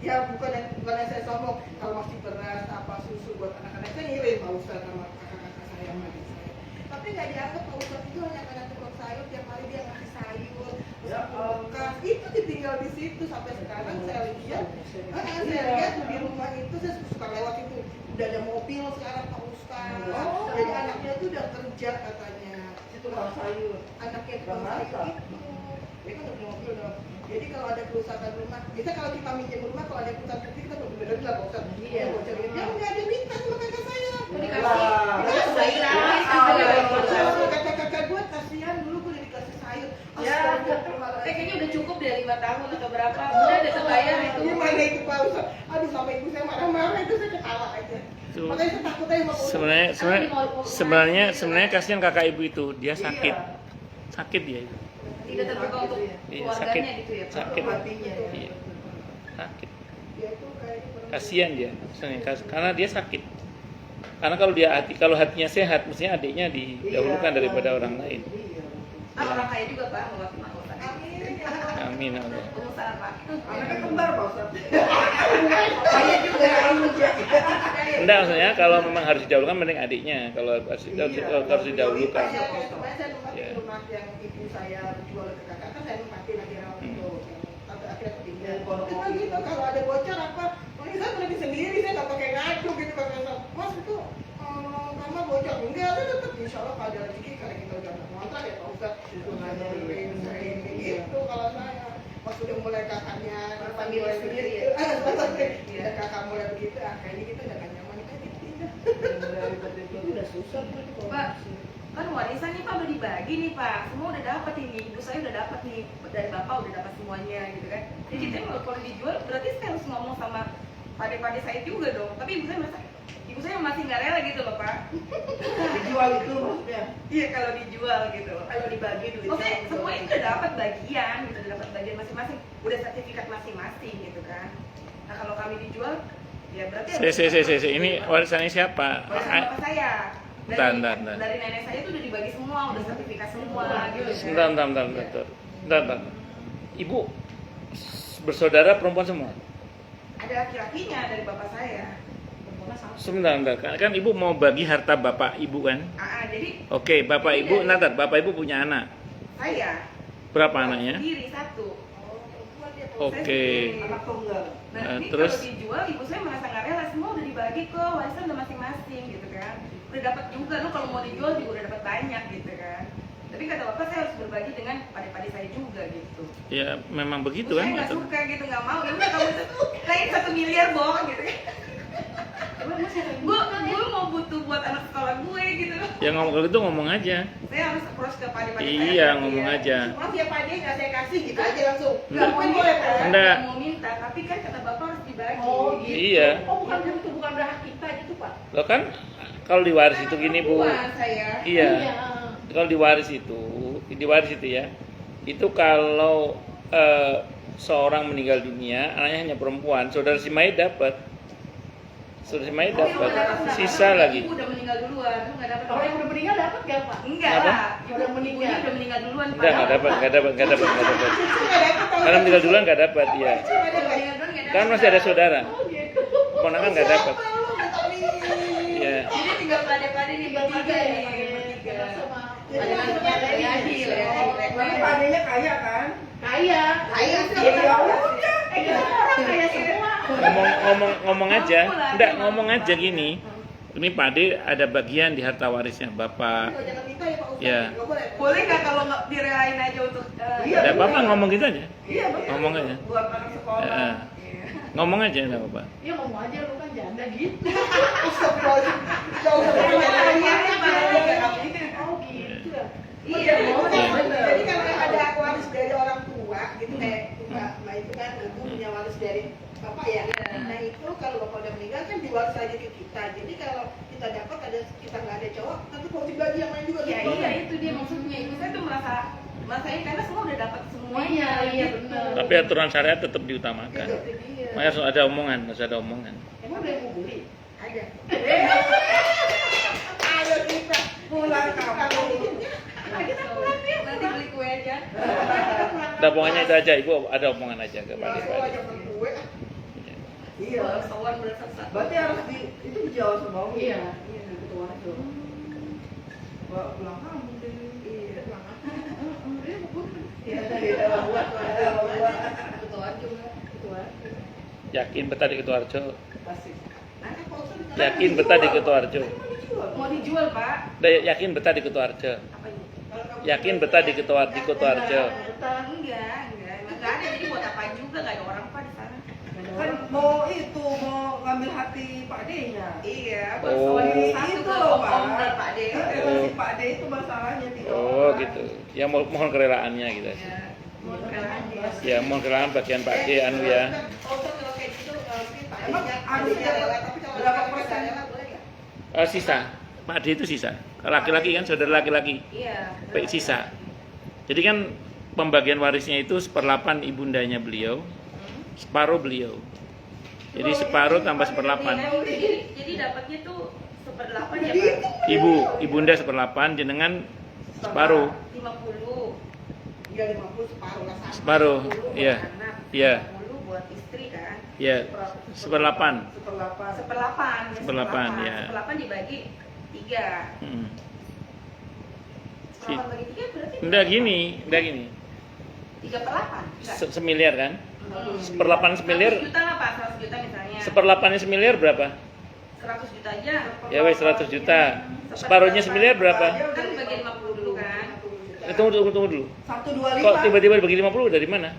ya bukan yang saya sombong, kalau masih beras apa susu buat anak-anak saya ngirim Pak Ustaz sama kakak-kakak saya sama adik saya. Tapi nggak dianggap Pak Ustaz itu hanya karena tukang sayur, tiap hari dia ngasih sayur, Ya, bekas itu ditinggal di situ sampai sekarang saya lihat, saya lihat di rumah itu saya suka lewat itu udah ada mobil sekarang Pak Ustaz. Oh. Jadi anaknya itu udah kerja katanya. Itu kalau sayur. Anaknya tukang sayur itu, dia kan udah punya mobil dong. Jadi kalau ada kerusakan rumah, kita kalau kita minjem rumah kalau ada kerusakan kecil kita bener-bener lah Pak Ustaz. Iya. Dia nggak ada minta sama kakak saya. Dikasih. Wah. Kakak gue kasihan dulu gue udah dikasih sayur. Ya, kayaknya udah cukup deh 5 tahun atau berapa. Udah terbayar itu. Gimana itu Pak Ustaz? Aduh sampai ibu saya marah-marah itu saya ketawa aja. Makanya saya takut aja sama Pak Ustaz. Sebenarnya kasihan kakak ibu itu, dia sakit. Sakit dia itu. Tidak terbuka untuk Iya, sakit. keluarganya gitu ya Pak. Sakit. Matinya ya. Iya. Sakit. Dia itu kayaknya kurang- Kasihan dia, sebenarnya, karena dia sakit. Karena kalau hatinya sehat, mestinya adiknya didahulukan Iya. daripada orang lain. Iya. Ah, orang kaya juga Pak, mau kasih makhluk. Amin ya. Amin Allah. Pengusaha Pak. Anaknya kembar Pak Ustaz. Kaya juga. Enggak, maksudnya kalau memang harus didahulukan mending adiknya. Kalau harus didahulukan. Kemarin saya nempatin Iya. rumah yang ibu saya jual ke kakak kan saya nempatin akhirnya waktu itu. Tapi akhirnya ketinggalan. Itu kan gitu kalau ada bocor apa, ini saya berarti sendiri saya nggak pakai ngadu gitu Pak Ustaz. Mas itu kamar bocor enggak ada tetap insya Allah kalau ada rezeki karena kita udah ngontrak ya Pak Ustaz. Itu nggak ada gitu kalau saya. Pas udah mulai kakaknya Famili sendiri ya? Ya kakak mulai begitu, kayaknya kita udah gak nyaman, kita pindah. Itu udah susah tuh. Pak, kan warisan nih Pak udah dibagi nih Pak. Semua udah dapat ini, ibu saya udah dapat nih, dari bapak udah dapat semuanya gitu kan. Jadi kita kalau dijual berarti saya harus ngomong sama pade-pade saya juga dong. Tapi ibu saya masih nggak rela gitu loh Pak. Dijual itu maksudnya. Iya kalau dijual gitu. Kalau dibagi duitnya. Maksudnya semua itu udah dapat bagian gitu, udah dapat bagian masing-masing, udah sertifikat masing-masing gitu kan. Nah kalau kami dijual, ya berarti Ini warisannya siapa? warisan bapak saya. Bentar. Dari nenek saya itu udah dibagi semua, udah sertifikat semua gitu kan. Bentar. Ibu, bersaudara perempuan semua. Ada laki-lakinya dari bapak saya. Perempuan sama. Sebentar, kan ibu mau bagi harta bapak ibu kan? Jadi Oke, bapak ibu, nanti bapak ibu punya anak. saya Berapa anaknya? sendiri satu. Oh, perempuan dia. Oke. Anak tunggal. Nah, ini Terus? kalau dijual, ibu saya merasa nggak rela, semua udah dibagi kok, warisan udah masing-masing gitu kan. Udah dapat juga, lo kalau mau dijual juga udah dapat banyak gitu kan. Tapi kata bapak saya harus berbagi dengan pade-pade saya juga gitu. Ya memang begitu Saya kan? nggak suka gitu, nggak mau. Ya udah kamu lain 1 miliar bohong gitu kan. Emang masih ada yang Gue mau butuh buat anak sekolah gue gitu. Ya ngomong kalau gitu ngomong aja. Saya harus approach ke pade-pade saya. Iya, ngomong aja. Maaf ya pade, nggak saya kasih gitu aja langsung. Enggak. Nggak boleh Pak. Enggak. Nggak mau minta, tapi kan kata bapak harus dibagi. Oh, gitu. Iya. Oh, bukan itu, bukan udah hak kita gitu, Pak. Lo kan kalau diwaris itu gini bu. Perempuan saya. Iya. Kalau diwaris itu ya. Itu kalau seorang meninggal dunia, anaknya hanya perempuan, saudara si mayit dapat. Saudara si mayit Oh, yang udah dapat. dapat Sisa dapat. lagi. Ibu udah meninggal duluan, lu nggak dapat. Kalau yang udah meninggal dapat gak, Pak? Enggak Apa? lah. Yang udah meninggal. Ibunya udah meninggal duluan. Enggak dapat. Karena meninggal duluan nggak dapat, ya. Kan masih ada saudara. Oh, gitu. Keponakan nggak dapat. Iya. Jadi tinggal pade-pade nih bertiga nih. Bertiga. Sama. Ada Leadi. Tapi padanya kaya kan? Kaya. Kaya sih. Ya udah. Kita orang kaya semua. Ngomong aja. Enggak, ngomong aja gini. Ini Pade ada bagian di harta warisnya Bapak. Jangan minta ya Pak Ustadz. Ya. Nggak boleh. Boleh nggak kalau nggak direlain aja untuk Iya, Ada apa-apa ngomong gitu aja. Iya betul. Ngomong aja. buat anak sekolah. Ya. Iya. Ngomong aja enggak apa-apa. Ya ngomong aja lu kan janda gitu. Astagfirullahaladzim. Jauh dari Iya, padanya. iya, iya. Oh, gitu ya. Iya, Oh, Iya. jadi kalau ada waris dari orang tua gitu kayak mbak itu kan ibu punya waris dari bapak ya. Nah itu kalau bapak udah meninggal kan diwaris lagi ke kita. Jadi kalau kita dapat ada kita nggak ada cowok, nanti mau dibagi yang lain juga. Ya gitu. iya itu dia maksudnya. Ibu saya tuh merasain karena semua udah dapat semuanya. Iya, gitu. benar. Tapi aturan syariat tetap diutamakan. Gitu. Iya. Makanya harus ada omongan, harus ada omongan. Emang udah mau beli? Ada. Ayo kita pulang kampung. Kita pulang ya. Nanti beli kue aja. Udah omongannya itu aja, Ibu ada omongan aja ke Nah, Pade. kalau aja kue. Iya. Sowan bersat-sat. Berarti harus itu dijawab sama Om. Iya. Iya, di ketua itu. Bawa pulang kampung deh. Iya, pulang kampung. Iya, iya, buat. Ketua juga. Ketua. Yakin betah di Ketuarjo. Asik. Nanti Pak Ustadz Yakin betah di Ketuarjo. Mau dijual Pak? Yakin betah di Ketuarjo. Apa ini? Yakin betah di Ketuarjo. Enggak. Emang nggak ada. Jadi buat apa juga nggak ada orang Pak di sana. kan mau mau ngambil hati Pak D-nya. Iya. Oh. Satu Itu ke loh, Om Pak. dan Pak D. Si Pak D itu masalahnya tiga Oh orang. gitu. Ya mohon kerelaannya gitu aja. Ya. Mau kenalan dia. Ya mohon kerelaan bagian Pak D anu ya. Oh, kalau kayak gitu sih Pak Emang D-nya anu harus dia rela, tapi kalau berapa nggak persen? rela, boleh nggak? Sisa. Pak D itu sisa. Laki-laki kan saudara laki-laki. Iya. Baik sisa. Jadi kan pembagian warisnya itu 1/8 ibundanya beliau, separuh beliau. Jadi separuh tambah 1/8. Jadi dapatnya tuh 1/8 ya Pak? Ibunda 1/8, jenengan separuh. 50. Iya 50 separuh lah sama. Separuh, iya. Anak, Iya. 50 buat istri kan? Ya, 1/8. 1/8. 1/8. Ya, 1/8, ya. 1/8 dibagi 3. Hmm. 1/8 bagi 3 berarti Enggak gini. 3/8. Enggak. Semiliar kan? 1/8 semiliar. 100 juta lah Pak, 100 juta misalnya. 1/8-nya semiliar berapa? 100 juta aja. Ya wes 100 juta. Separuhnya semiliar berapa? Kan bagi 50 dulu kan. Tunggu dulu. 125. Kok tiba-tiba dibagi 50 dari mana?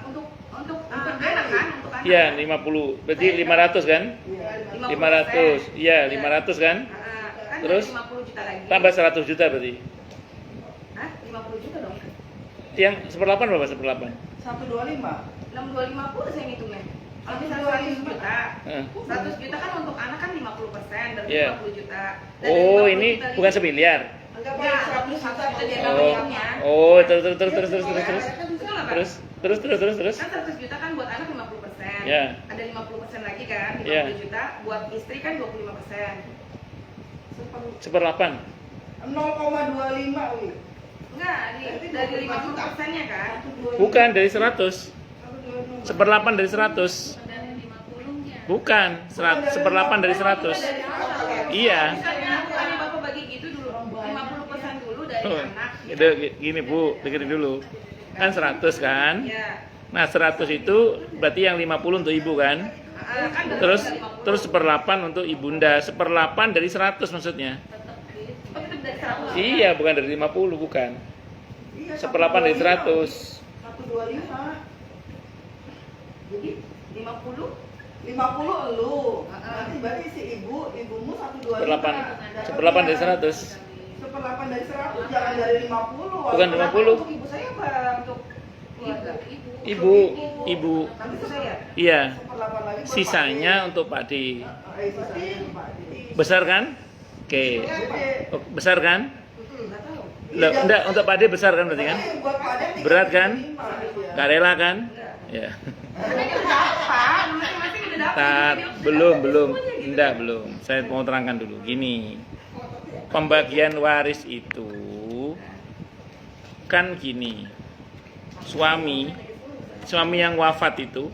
Untuk anak kan, untuk anak. Iya, 50. Berarti 500 kan? Iya. 500. Iya, 500 kan? Kan Terus? 50 juta lagi. Tambah 100 juta berarti. Hah? 50 juta dong. Yang 1/8 berapa 1/8? 125. 6250 saya ngitungnya. Kalau misalnya 100 juta, Heeh. 100 juta kan untuk anak kan 50%, berarti Iya. 50 juta. Dan Oh, 50 ini juta bukan lagi- semiliar. Enggak Enggak, Pak, 100 juta. 100 juta dia Oh. namanya. Oh, terus. Betul nggak, Pak? Terus. Kan 100 juta kan buat anak 50%. Ya. Ada 50% lagi kan, 50 Ya. juta. Buat istri kan 25%. 1/8. 0,25 wih. Enggak, dari 50%-nya kan. Bukan dari 100. 125 1/8 dari 100. Dari 50-nya. Bukan, 1/8 dari 100. Iya. Misalnya bukannya Bapak bagi gitu dulu, 50% dulu dari Oh, anak. gini Bu, dengerin dulu. Kan 100 kan? Ya. Nah 100 itu berarti yang 50 untuk ibu kan? Kan Terus 1/8 untuk ibunda. 1/8 dari 100 maksudnya. tetap dari 100. Iya, bukan dari 50, bukan. Iya, 1/8 dari 100. 125. Jadi 50 50 elu. Berarti si ibumu 125. 1/8 dari 100. 1/8 dari 100, jangan dari 50. Bukan 50. Untuk ibu saya apa untuk keluarga? Ibu. Tapi itu saya. Iya. 1/8 lagi buat Sisanya Pak untuk Pak D. D. Sisanya untuk Pak D. Besar kan? Oke. Jadi, Oh, besar kan? Nggak tahu. Loh, enggak, untuk Pak D besar kan berarti kan? buat Pak D Berat kan? 35, Gak rela kan? Ya. Karena dia udah dapat, masing-masing udah dapat. Tat, Jadi belum. semuanya gitu. Enggak, belum. Saya mau terangkan dulu. Gini. Pembagian waris itu kan gini. Suami yang wafat itu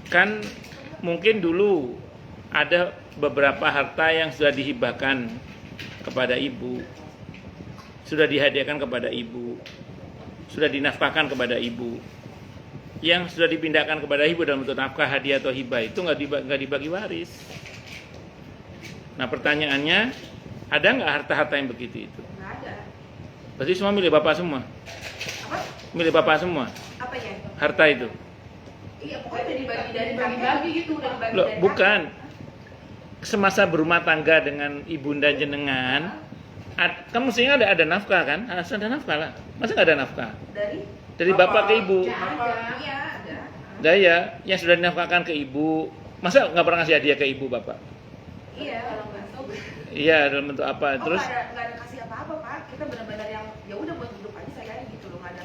kan mungkin dulu ada beberapa harta yang sudah dihibahkan kepada ibu, sudah dihadiahkan kepada ibu, sudah dinafkahkan kepada ibu. Yang sudah dipindahkan kepada ibu dalam bentuk nafkah, hadiah atau hibah itu nggak dibagi waris. Nah pertanyaannya, ada nggak harta-harta yang begitu itu? Nggak ada. Berarti semua milik bapak semua? Apa? Milik bapak semua? Apanya? Harta itu? Iya, pokoknya udah dibagi dari bagi-bagi gitu, udah dibagi Loh, dari bukan. Semasa berumah tangga dengan ibunda jenengan, kan mestinya ada nafkah kan? Harus ada nafkah lah. Masa nggak ada nafkah? Dari bapak ke ibu. Iya, ada. Daya yang sudah dinafkahkan ke ibu. Masa nggak pernah ngasih hadiah ke ibu bapak? Iya, kalau nggak tahu. Iya, dalam bentuk apa? Terus nggak ada kasih apa-apa, Pak. Kita benar-benar yang ya udah buat hidup aja saya gitu loh, nggak ada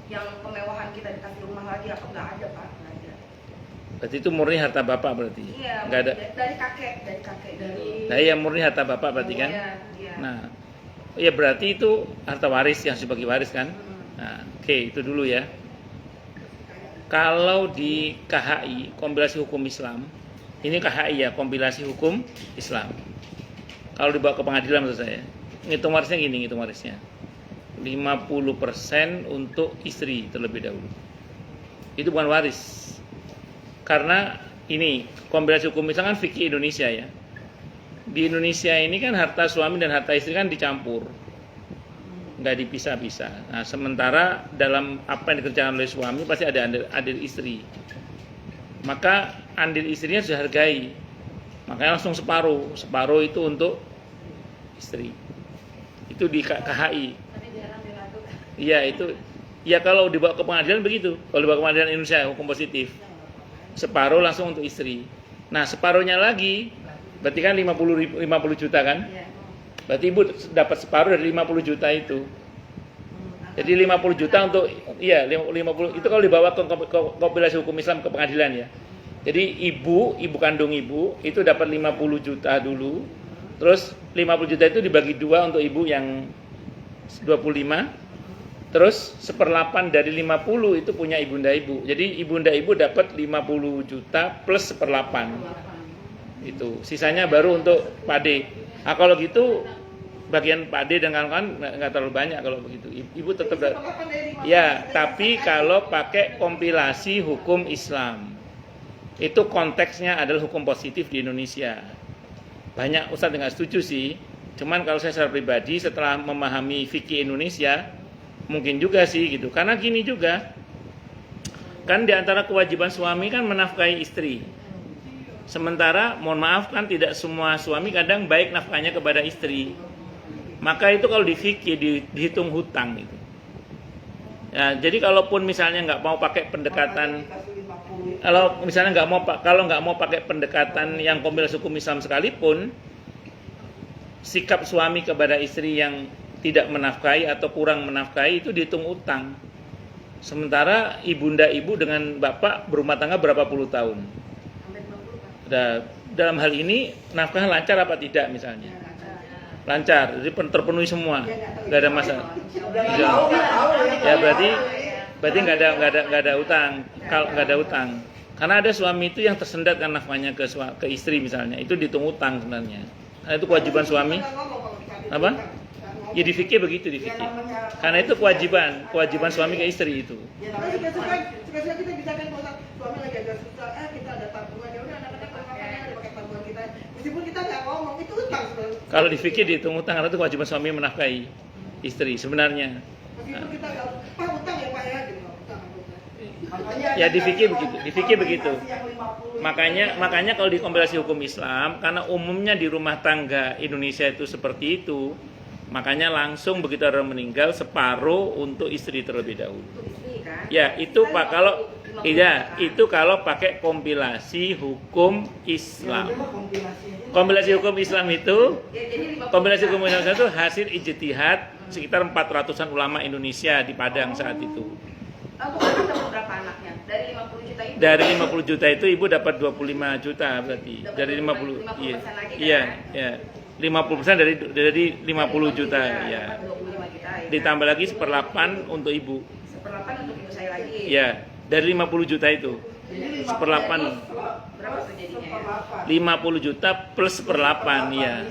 yang kemewahan kita dikasih rumah lagi apa nggak ada, Pak. Nggak ada. berarti itu murni harta bapak berarti? Iya, Nggak ada. dari kakek dari. Nah, iya murni harta bapak berarti kan? Iya. Nah, ya berarti itu harta waris yang sebagai waris kan? Nah, oke, itu dulu ya. Kalau di KHI, kompilasi hukum Islam, ini KHI ya, kompilasi hukum Islam. Kalau dibawa ke pengadilan maksud saya, ngitung warisnya gini, ngitung warisnya. 50% untuk istri terlebih dahulu. Itu bukan waris. Karena ini kompilasi hukum Islam kan fikih Indonesia ya. Di Indonesia ini kan harta suami dan harta istri kan dicampur, nggak dipisah-pisah. Nah, sementara dalam apa yang dikerjakan oleh suami pasti ada andil istri. Maka andil istrinya harus dihargai. Makanya langsung separuh itu untuk istri. Itu di KHI. Tapi jarang dilakukan. Iya itu. Ya kalau dibawa ke pengadilan begitu. Kalau dibawa ke pengadilan Indonesia hukum positif. Separuh langsung untuk istri. Nah, separuhnya lagi berarti kan 50 juta kan? Iya. Berarti ibu dapat separuh dari 50 juta itu. Jadi 50 juta untuk 50 itu kalau dibawa ke kompilasi hukum Islam ke pengadilan ya. Jadi ibu kandung ibu itu dapat 50 juta dulu. Terus 50 juta itu dibagi dua untuk ibu yang 25. Terus 1/8 dari 50 itu punya ibunda ibu. Jadi ibunda ibu dapat 50 juta plus 1/8. Itu. Sisanya baru untuk Pak D. Nah, kalau gitu bagian Pak D dan kawan-kawan nggak terlalu banyak kalau begitu. Ibu tetap ya, tapi kalau pakai kompilasi hukum Islam. Itu konteksnya adalah hukum positif di Indonesia. Banyak ustadz yang nggak setuju sih. Cuman kalau saya secara pribadi setelah memahami fikih Indonesia, mungkin juga sih gitu. Karena gini juga, kan di antara kewajiban suami kan menafkahi istri. Sementara mohon maaf kan tidak semua suami kadang baik nafkahnya kepada istri. Maka itu kalau di fikih dihitung hutang gitu. Ya, jadi kalaupun misalnya nggak mau pakai pendekatan, kalau misalnya nggak mau pakai pendekatan yang kompilasi hukum Islam sekalipun, sikap suami kepada istri yang tidak menafkahi atau kurang menafkahi itu dihitung utang. Sementara ibunda ibu dengan bapak berumah tangga berapa puluh tahun. Nah, dalam hal ini nafkah lancar apa tidak misalnya? Lancar, jadi terpenuhi semua, nggak ada masalah. Ya Berarti nggak ada utang. Kalau nggak ada utang, karena ada suami itu yang tersendat kan nafkahnya ke istri misalnya, itu dihitung utang sebenarnya. Karena itu kewajiban suami. Apa? Ya di fikih begitu di fikih. Karena itu kewajiban suami ke istri itu. Ya, namanya Suka-suka kita bisa kan kalau suami lagi agak susah, kita ada tabungan, ya udah anak-anak makan ada pakai tabungan kita. Meskipun kita nggak ngomong, itu utang sebenarnya. Kalau di fikih dihitung utang karena itu kewajiban suami menafkahi istri sebenarnya. Meskipun kita nggak, Pak utang ya Pak ya, gitu. Utang. makanya Ya di fikih kalau begitu, di fikih begitu. yang 50 Makanya kalau di kompilasi hukum Islam, karena umumnya di rumah tangga Indonesia itu seperti itu, makanya langsung begitu orang meninggal separuh untuk istri terlebih dahulu. Untuk istri kan. Ya itu Kan pak kalau 50 iya kan. itu kalau pakai kompilasi hukum Islam. kompilasi Kompilasi hukum Islam itu Ya, jadi 50 kompilasi juta. hukum Islam itu hasil ijtihad sekitar 400-an ulama Indonesia di Padang saat itu. Bukan ketemu berapa anaknya? Dari 50 juta itu. Dari 50 juta itu ibu dapat 25 juta berarti. Dapat Dari 50 50% iya. lagi kan? Iya, iya. 50% dari 50 juta ya. Dapat 25 juta ya. Ditambah lagi 1/8 untuk ibu. 1/8 untuk ibu saya lagi. Ya, dari 50 juta itu. 1/8. Berapa tuh jadinya ya? 50 juta plus 1/8 ya.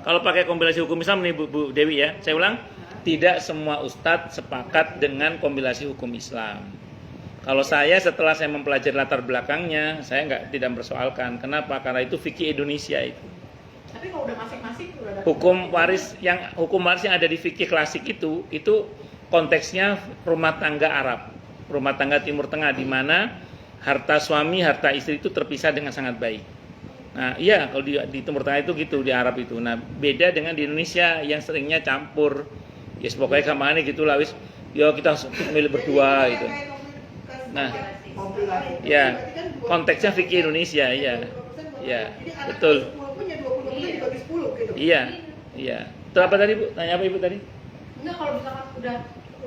Kalau pakai kompilasi hukum Islam nih Bu Dewi ya. Saya ulang, tidak semua ustadz sepakat dengan kompilasi hukum Islam. Kalau saya setelah saya mempelajari latar belakangnya, saya tidak mempersoalkan. Kenapa? Karena itu fikih Indonesia itu. Tapi kalau udah masing-masing udah ada Hukum waris yang ada di fikih klasik itu konteksnya rumah tangga Arab, rumah tangga Timur Tengah, di mana harta suami, harta istri itu terpisah dengan sangat baik. Nah, iya kalau di Timur Tengah itu gitu, di Arab itu. Nah, beda dengan di Indonesia yang seringnya campur. Ya, pokoknya kemana gitu lah, wis. Ya kita milih berdua gitu. Nah, ya konteksnya fikih Indonesia, iya, ya, betul. Iya, iya. Itu apa tadi Bu? Tanya apa Ibu tadi? enggak kalau misalkan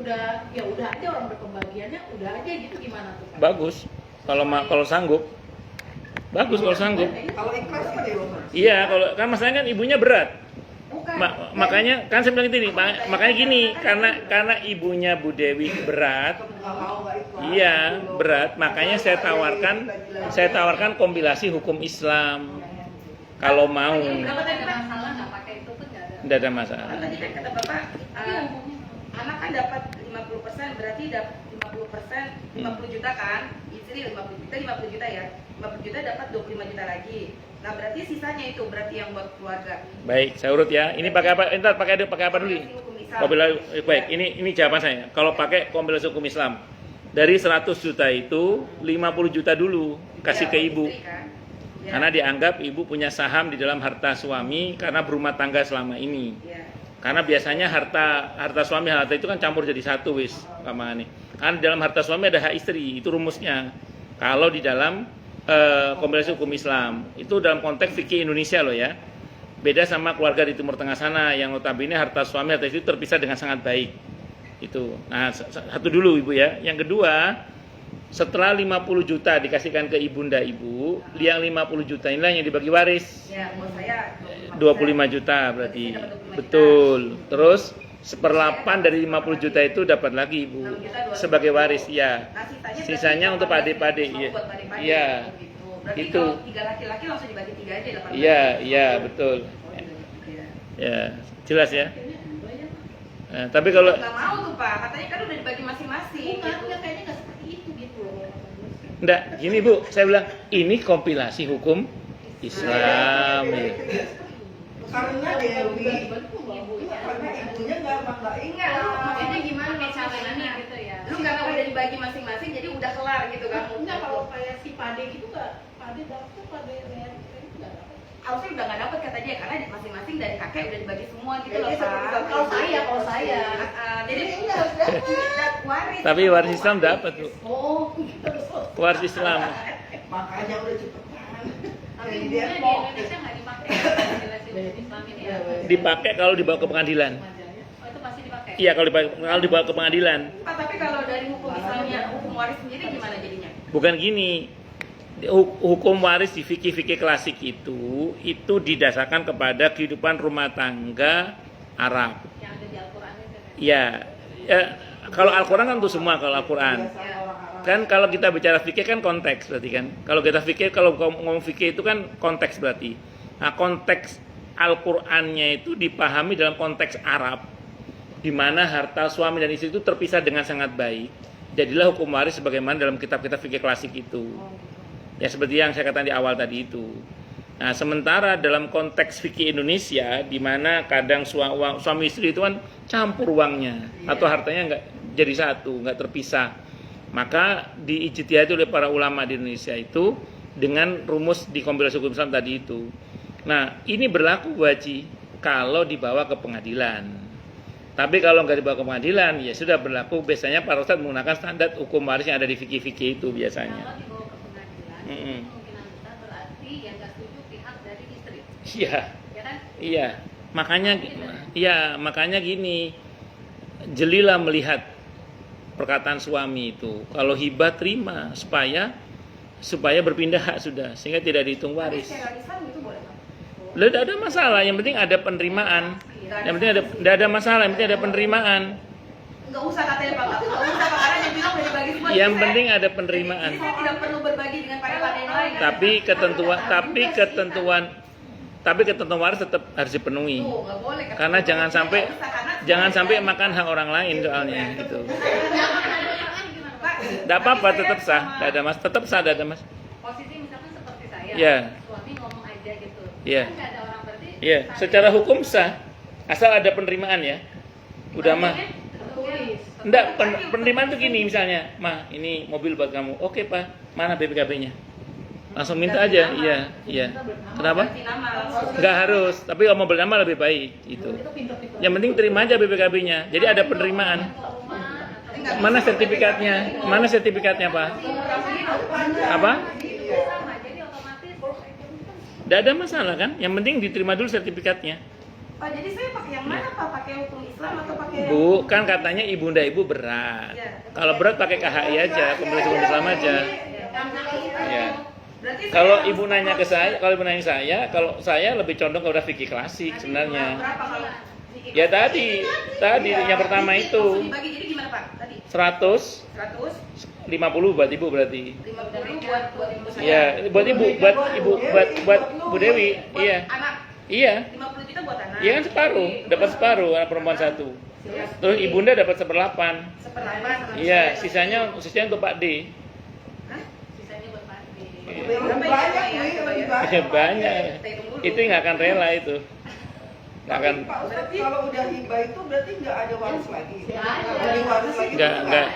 udah ya udah aja orang berpembagiannya udah aja gitu gimana tuh Pak? Bagus. Kalau sanggup. Bagus kalau sanggup. kalau ikhlas apa deh Bapak? Iya, kalau kan masalahnya kan ibunya berat. Bukan. Makanya kan saya bilang gini, makanya gini, karena ibunya Bu Dewi berat. Nggak mau nggak ikhlas. Iya, berat. Makanya saya tawarkan kompilasi hukum Islam. Kalau mau, Kalau tadi kan masalah nggak pakai itu tuh nggak ada. tidak ada masalah. Tadi kan kata Bapak, anak kan dapat 50%, berarti dapat 50%, 50 juta kan, istri 50 juta, 50 juta ya, 50 juta dapat 25 juta lagi. Nah berarti sisanya itu berarti yang buat keluarga. Baik, saya urut ya. Ini pakai apa? Entar pakai apa dulu? Hukum Islam. Kompilasi baik. Ini jawaban saya. Kalau pakai kompilasi hukum Islam, dari 100 juta itu 50 juta dulu kasih Ya, ke ibu. istri kan. Ya. Karena dianggap ibu punya saham di dalam harta suami karena berumah tangga selama ini. Ya. Karena biasanya harta suami harta itu kan campur jadi satu wis, Mama nih. Karena di dalam harta suami ada hak istri, itu rumusnya. Kalau di dalam kompilasi hukum Islam, itu dalam konteks fikih Indonesia loh ya. Beda sama keluarga di Timur Tengah sana yang notabene harta suami harta istri terpisah dengan sangat baik. Itu. Nah, satu dulu Ibu ya. Yang kedua, setelah 50 juta dikasihkan ke ibunda ibu, yang 50 juta inilah yang dibagi waris. Ya, buat saya 25 juta berarti. Betul. Terus 1/8 dari 50 juta itu dapat lagi ibu sebagai waris ya. Nah, Sisanya untuk adik-adik. Iya. Iya. Berarti Itu. kalau 3 laki-laki langsung dibagi 3 aja 18. Iya, iya betul. Iya. Ya, jelas ya. Nah, tapi kalau Nggak mau tuh Pak, katanya kan udah dibagi masing-masing. Bukan, gitu. enggak kayaknya nggak seperti itu gitu loh. enggak, gini Bu, saya bilang ini kompilasi hukum Islam. Ya. Karena Dewi, Ibunya. karena ibunya nggak Enggak, Makanya maksudnya gimana gimana caranya gitu ya? Lu nggak mau udah dibagi masing-masing, jadi udah kelar gitu kan? Enggak kalau kayak si Pade gitu nggak, Pade dapet, Pade lihat itu nggak dapet. Harusnya udah nggak dapet kata dia karena masing-masing dari kakek udah dibagi semua gitu Ya, loh dia Pak. seperti Kalau saya, Jadi waris. Tapi waris Islam dapat Bu. oh gitu. Waris Islam. makanya udah cepetan. Tapi Jadi ibunya dia di kok Indonesia nggak dipakai kompilasi hukum Islam ini ya? Dipakai kalau dibawa ke pengadilan. Oh itu pasti dipakai? Iya, kalau dibawa ke pengadilan. Pak, tapi kalau dari hukum Islamnya, hukum waris sendiri gimana jadinya? Bukan gini. Hukum waris di fikih-fikih klasik itu didasarkan kepada kehidupan rumah tangga Arab. Yang ada di Al-Quran itu? Ya, kalau Al-Quran kan untuk semua kalau Al-Quran. Kan kalau kita bicara fikih kan konteks berarti kan. Kalau kita fikih, kalau ngomong fikih itu kan konteks berarti. Nah, konteks Al-Qur'annya itu dipahami dalam konteks Arab, di mana harta suami dan istri itu terpisah dengan sangat baik. Jadilah hukum waris sebagaimana dalam kitab-kitab fikih klasik itu. Ya seperti yang saya katakan di awal tadi itu. Nah, sementara dalam konteks fikih Indonesia, di mana kadang suami istri itu kan campur uangnya atau hartanya nggak jadi satu, nggak terpisah. Maka diijtihadi oleh para ulama di Indonesia itu dengan rumus di kompilasi hukum Islam tadi itu. Nah, ini berlaku Bu Haji kalau dibawa ke pengadilan. Tapi kalau nggak dibawa ke pengadilan, ya sudah berlaku biasanya para ustadz menggunakan standar hukum waris yang ada di fikih-fikih itu biasanya. Kalau dibawa ke pengadilan, kemungkinan besar berarti yang nggak setuju pihak dari istri. Iya. Ya kan? Iya. Makanya gini. Jelilah melihat perkataan suami itu. Kalau hibah terima supaya berpindah hak sudah sehingga tidak dihitung waris. Secara lisan itu boleh Pak? Tidak ada masalah, yang penting ada penerimaan. Yang penting tidak ada masalah, yang penting ada penerimaan. Nggak usah katanya Pak, nggak usah Pak, karena yang bilang udah dibagi semua. Yang Jadi penting ada penerimaan. Jadi saya tidak perlu berbagi dengan para yang lain. Tapi ketentuan waris tetap harus dipenuhi. Tuh, nggak boleh. Karena jangan sampai Nggak usah, karena makan hak orang lain soalnya gitu. Pak, Tidak apa-apa, tetap sah, tetap sah, tidak ada mas. Posisi misalkan seperti saya, Iya. suami ngomong aja gitu. Iya. Kan nggak ada orang berarti. Iya, secara hukum sah, asal ada penerimaan ya. Udah mah. Tulis. Enggak, penerimaan tuh gini misalnya, mah ini mobil buat kamu. Oke pak, mana BPKB-nya? Langsung minta aja, iya. Kenapa? Enggak harus, tapi kalau mau bernama lebih baik itu. Yang penting terima aja BPKB-nya. Jadi ada penerimaan. Mana sertifikatnya? Mana sertifikatnya pak? Apa? Sama, jadi otomatis. Tidak ada masalah kan? Yang penting diterima dulu sertifikatnya. Pak, jadi saya pakai yang mana Pak? Pakai hukum Islam atau pakai yang... Bu, kan katanya ibunda ibu berat. Kalau berat pakai KHI aja, kompilasi hukum Islam aja. Ya. Berarti Kalau ibu nanya ke saya, kalau saya lebih condong kepada fikih klasik sebenarnya. berapa kalau Ya tadi yang pertama itu langsung dibagi, jadi gimana Pak? Tadi 150 150 buat ibu berarti. buat ibu saya. Iya, buat buat Bu Dewi. Iya. Anak Iya. 50 juta buat anak. Iya kan dapat separuh anak perempuan satu. Terus ibunda dapat 1/8. 1/8. Iya, sisanya untuk Pak D. Sisanya buat mandi. Banyak ya? Ya, banyak. Itu nggak akan rela itu. Nggak akan. Pak Ustadz, kalau udah hibah itu berarti nggak ada waris lagi. Nggak ada. Bagi waris lagi. Nggak.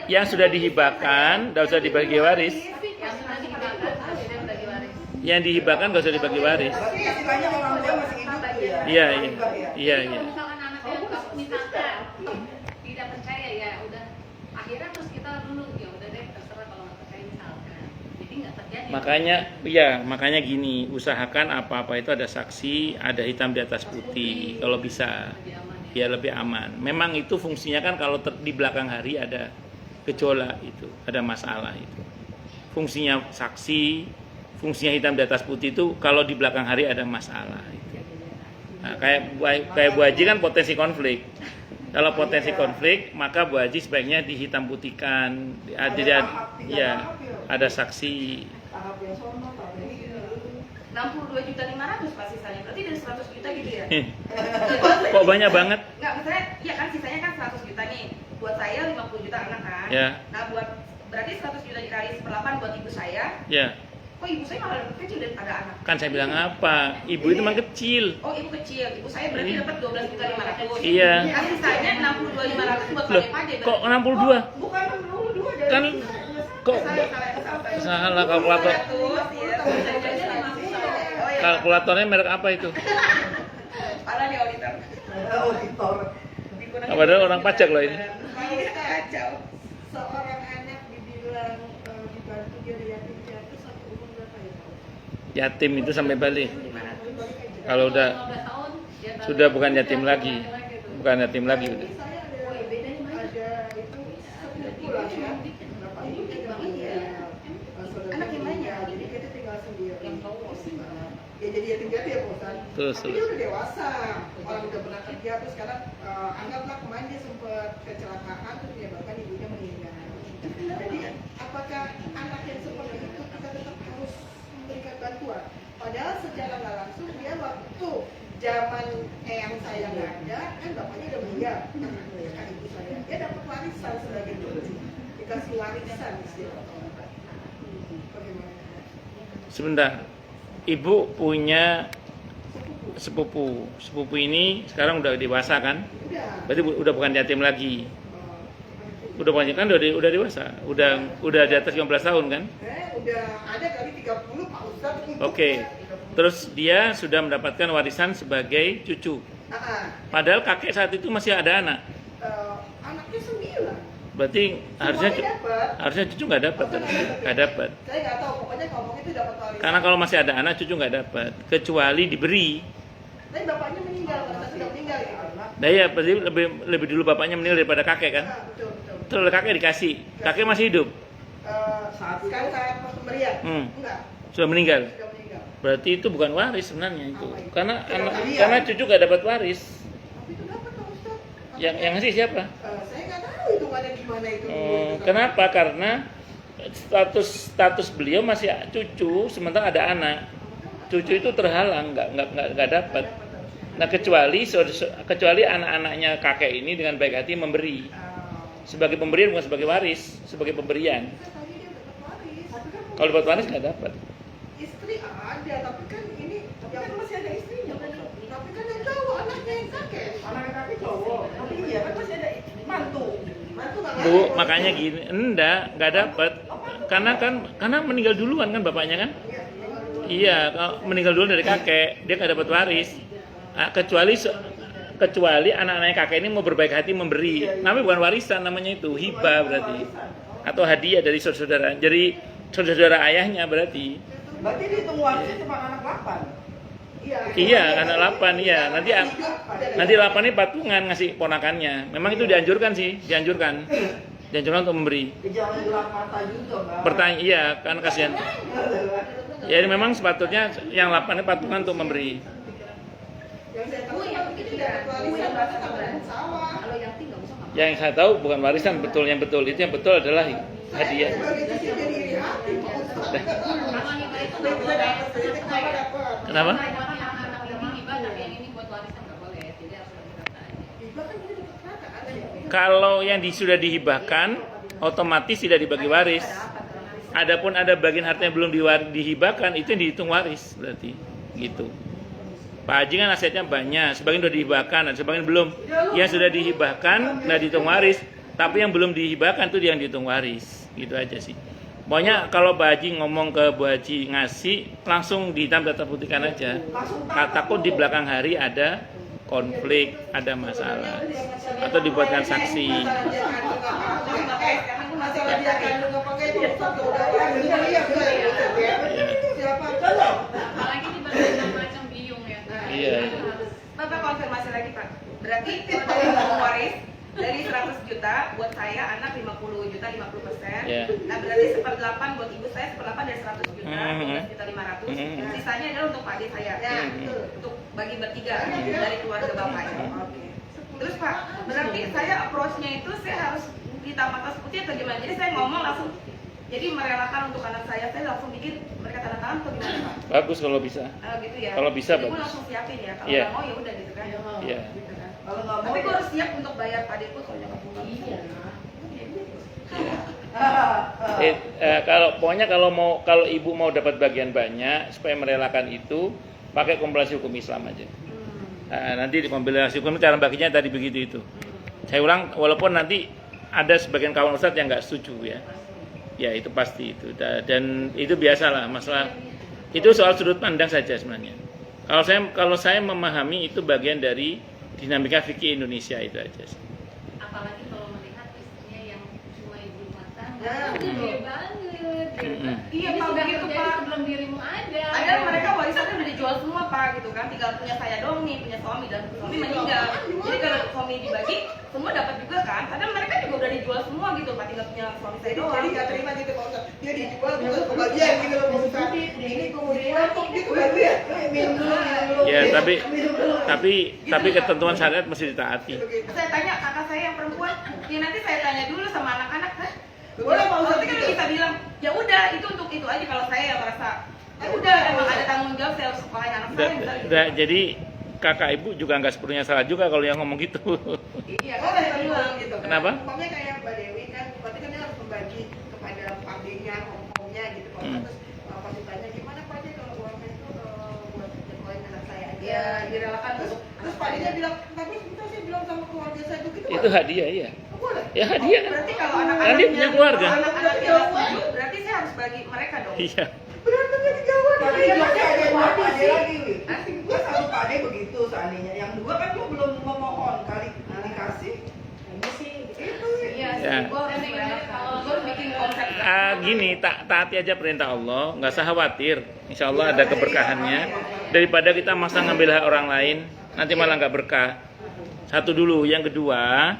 Yang sudah dihibahkan, nggak usah dibagi waris. Yang sudah dihibahkan harusnya bagi waris. Yang dihibahkan nggak usah dibagi waris. Berarti istilahnya orang tua masih hidup tuh ya. Iya. Hibah ya. Iya. Kalau misalkan anaknya misalkan tidak percaya ya udah akhirnya terus kita dulu ya udah deh terserah kalau nggak percaya misalkan. Jadi nggak terjadi. Makanya gini, usahakan apa-apa itu ada saksi, ada hitam di atas putih, kalau bisa, Lebih aman ya. ya lebih aman. Memang itu fungsinya kan kalau di belakang hari ada gejolak itu, ada masalah itu. Fungsinya saksi, fungsinya hitam di atas putih itu kalau di belakang hari ada masalah itu. Nah, kayak Bu Haji kan potensi konflik. Kalau potensi konflik, maka Bu Haji sebaiknya dihitam putihkan, ada saksi. Tahap yang sono, tahap yang ini. 62.500.000 Pak sisanya. Berarti dari 100 juta gitu ya? Kok banyak banget? Enggak, misalnya iya kan sisanya kan 100 juta nih. Buat saya 50 juta anak kan. Ya. Nah, berarti 100 juta dikali 1/8 buat ibu saya. Ya, Kok ibu saya malah lebih kecil daripada anak? kan saya bilang apa? Ibu itu memang kecil. Oh, ibu kecil. Ibu saya berarti dapat 12.500.000. Iya. Kan sisanya 62.500 buat Loh, pade-pade. kok 62? Bukan 62 jadi. Kan kok salah kalkulator. Kalkulatornya merek apa itu? Parah nih auditor. Auditor. Padahal orang pajak loh ini. Kacau. Seorang anak dibilang dibantu dia dari yatim piatu satu umur berapa ya Pak? Yatim itu sampai balik. Kalau Kalau udah 15 tahun dia baru sudah bukan yatim kerja, lagi. tuh. Bukan yatim lagi udah. Saya ada itu sepupu lah ya. Bapak ibu tinggal Anak yang banyak. Jadi kita tinggal sendiri. Yang cowok. Ya jadi yatim piatu ya Pak Ustadz. Terus Tapi dia udah dewasa, orang udah pernah kerja terus sekarang anggaplah kemarin dia sempat kecelakaan terus menyebabkan ibunya meninggal. Jadi apakah anak yang seperti itu kita tetap harus memberikan bantuan? Padahal secara nggak langsung dia waktu zaman yang saya nggak ada kan bapaknya udah meninggal, kan ibu saya dia dapat warisan sebagai cucu, dikasih warisan istilahnya. Bagaimana? Sebentar. Ibu punya sepupu. Sepupu ini sekarang udah dewasa kan? Udah. Berarti udah bukan yatim lagi. Udah banyak kan udah dewasa. Udah di atas 15 tahun kan? Udah ada kali 30 Pak Ustadz. Oke. Terus dia sudah mendapatkan warisan sebagai cucu. Padahal kakek saat itu masih ada anak. Anaknya 9. Berarti harusnya dapat. cucu nggak dapat. Nggak dapat. Saya nggak tahu, pokoknya ngomong itu dapat warisan. Karena kalau masih ada anak cucu nggak dapat, kecuali diberi. Tapi bapaknya meninggal, pada saat sudah meninggal ya. Nah ya, berarti lebih dulu bapaknya meninggal daripada kakek kan? Betul, betul. Terus oleh kakek dikasih. Kakek masih hidup. Sekarang saat pemberian. Enggak, Sudah meninggal. sudah meninggal. Berarti itu bukan waris sebenarnya itu. Apa itu? Karena Iya. karena cucu nggak dapat waris. Tapi itu dapat Pak Ustadz. Yang ngasih siapa? Saya nggak tahu itu ada gimana itu. Kenapa? Karena status beliau masih cucu, sementara ada anak. Cucu itu terhalang, nggak dapat. Nah kecuali anak-anaknya kakek ini dengan baik hati memberi. Sebagai pemberian bukan sebagai waris, sebagai pemberian. Tadi dia dapat waris. Kalau dapat waris nggak dapat. Istri ada, tapi kan ini yang masih ada istrinya. Tapi kan yang cowok anaknya yang kakek. Anaknya kakek cowok. Tapi iya kan masih ada mantu. Mantu nggak Bu, makanya gini, nggak dapat. Karena meninggal duluan kan bapaknya kan? Iya, kalau meninggal duluan dari kakek, dia nggak dapat waris. Nah, kecuali anak-anaknya kakek ini mau berbaik hati memberi. Namanya bukan warisan, namanya itu hibah berarti. Atau hadiah dari saudara. Jadi saudara ayahnya berarti. Berarti dihitung warisnya cuma anak 8. Iya, anak 8 iya. Nanti 8 ini patungan ngasih ponakannya. Memang itu dianjurkan sih, dianjurkan untuk memberi. Jangan gelap mata juga, Mbak. Pertanyaan iya, kan kasihan. Ya memang sepatutnya yang 8 ini patungan untuk memberi. Yang saya tahu yang itu ketiga, dapat warisan bahkan sama dengan sawah. Kalau yang tinggal usah nggak. Yang saya tahu bukan warisan yang betul itu yang betul adalah hadiah. Sebagai cucu jadi iri hati Pak Ustadz. Kalau hibah itu Saya nggak bisa boleh. dapat, saya kenapa dapat? Kenapa? Yang anak ini hibah tapi yang ini buat warisan nggak boleh. Jadi harus berdata aja. Hibah kan dia dapat rata ada ya. Kalau yang sudah dihibahkan otomatis tidak dibagi waris. Adapun ada bagian harta yang belum dihibahkan itu yang dihitung waris berarti gitu. Pak Haji kan asetnya banyak, sebagian sudah dihibahkan, dan sebagian belum. Yang sudah dihibahkan nggak dihitung waris, tapi yang belum dihibahkan itu yang dihitung waris, gitu aja sih. Pokoknya kalau Pak Haji ngomong ke Bu Haji ngasih, langsung dihitam data putihkan aja. Takut di belakang hari ada konflik, ada masalah, atau dibuatkan saksi. Masalah dia kandung apa kayak itu Ustadz udah iya benar ya. Siapa kalau Apalagi di macam biung ya. Iya. Bapak konfirmasi lagi Pak. Berarti kalau ngomong waris dari 100 juta buat saya anak 50 juta 50%. Iya. Nah berarti 1/8 buat ibu saya 1/8 dari 100 juta 12 juta 500. Sisanya adalah untuk Pak Ade saya. Ya, Untuk bagi bertiga dari keluarga Bapak ya. Oke. Terus Pak, berarti saya approach-nya itu saya harus hitam atas putih atau gimana? Jadi saya ngomong langsung jadi merelakan untuk anak saya langsung bikin mereka tanda tangan atau gimana Pak? Bagus kalau bisa. Gitu ya. Kalau bisa, jadi gue bagus. langsung siapin ya. Kalau Iya. nggak mau ya udah gitu kan. Iya. Gitu kan. Kalau nggak mau, Tapi gue harus siap untuk bayar padeku kalau nyokap gue. Iya. Kalau ibu mau dapat bagian banyak supaya merelakan itu pakai kompilasi hukum Islam aja. Nah, nanti di kompilasi hukum cara baginya tadi begitu itu. Saya ulang, walaupun nanti ada sebagian kawan ustadz yang nggak setuju ya. Ya itu pasti itu dan itu biasalah masalah itu soal sudut pandang saja sebenarnya. Kalau saya memahami itu bagian dari dinamika fikih Indonesia itu aja sih. Apalagi kalau melihat istrinya yang cuma ibu rumah tangga. Nah, Gede banget. Iya Ini Pak, sudah begitu terjadi Pak. sebelum dirimu ada. Ada mereka warisannya udah dijual semua Pak gitu kan. Tinggal punya saya doang nih, punya suami dan suami meninggal. Jadi kalau suami dibagi semua dapat juga kan. Kadang mereka juga udah dijual semua gitu Pak, tinggal punya suami saya Jadi doang. nggak terima gitu Pak Ustadz. Dia dijual bukan kebagian gitu loh Pak Ustadz. Ini gue mau jual kok dia kebagian. Minum dulu. Ya, tapi ketentuan syariat mesti ditaati. Saya tanya kakak saya yang perempuan, ya nanti saya tanya dulu sama anak-anak, Boleh Pak Ustadz Ustadz kan gitu. bisa bilang, ya udah itu untuk itu aja kalau saya yang merasa, ya udah emang ada tanggung jawab saya harus sekolahin anak saya. misalnya gitu. Jadi kakak ibu juga nggak sepenuhnya salah juga kalau yang ngomong gitu. Iya, kan Boleh saya Pak bilang. Ustadz gitu kan. Kenapa? Umpamanya kayak Mbak Dewi kan, berarti kan dia harus membagi kepada pakdenya, omnya gitu Pak Ustadz. Terus pas ditanya gimana Pak Ade kalau uangnya itu buat nyekoin anak saya aja. Ya, direlakan Terus pakdenya bilang, tapi kita sih bilang sama keluarga saya begitu. Itu hadiah ya. Boleh. Ya hadiah. Berarti kalau Kan dia anak-anaknya punya keluarga. anak-anaknya nggak setuju, berarti saya harus bagi mereka dong. Iya. Berantemnya digawat. Tapi Iya, joknya ada Pak mati Ade sih. lagi. Nanti gue sama Pak Ade begitu seandainya. Yang dua kan gue belum memohon kali dikasih. Ini sih Iya, Ya. gue harus merelakan. Gue harus bikin konsep. Gini, taati aja perintah Allah, nggak usah khawatir. Insya Allah ada keberkahannya. Daripada kita masa ngambil hak orang lain, nanti malah nggak berkah. Satu dulu, yang kedua,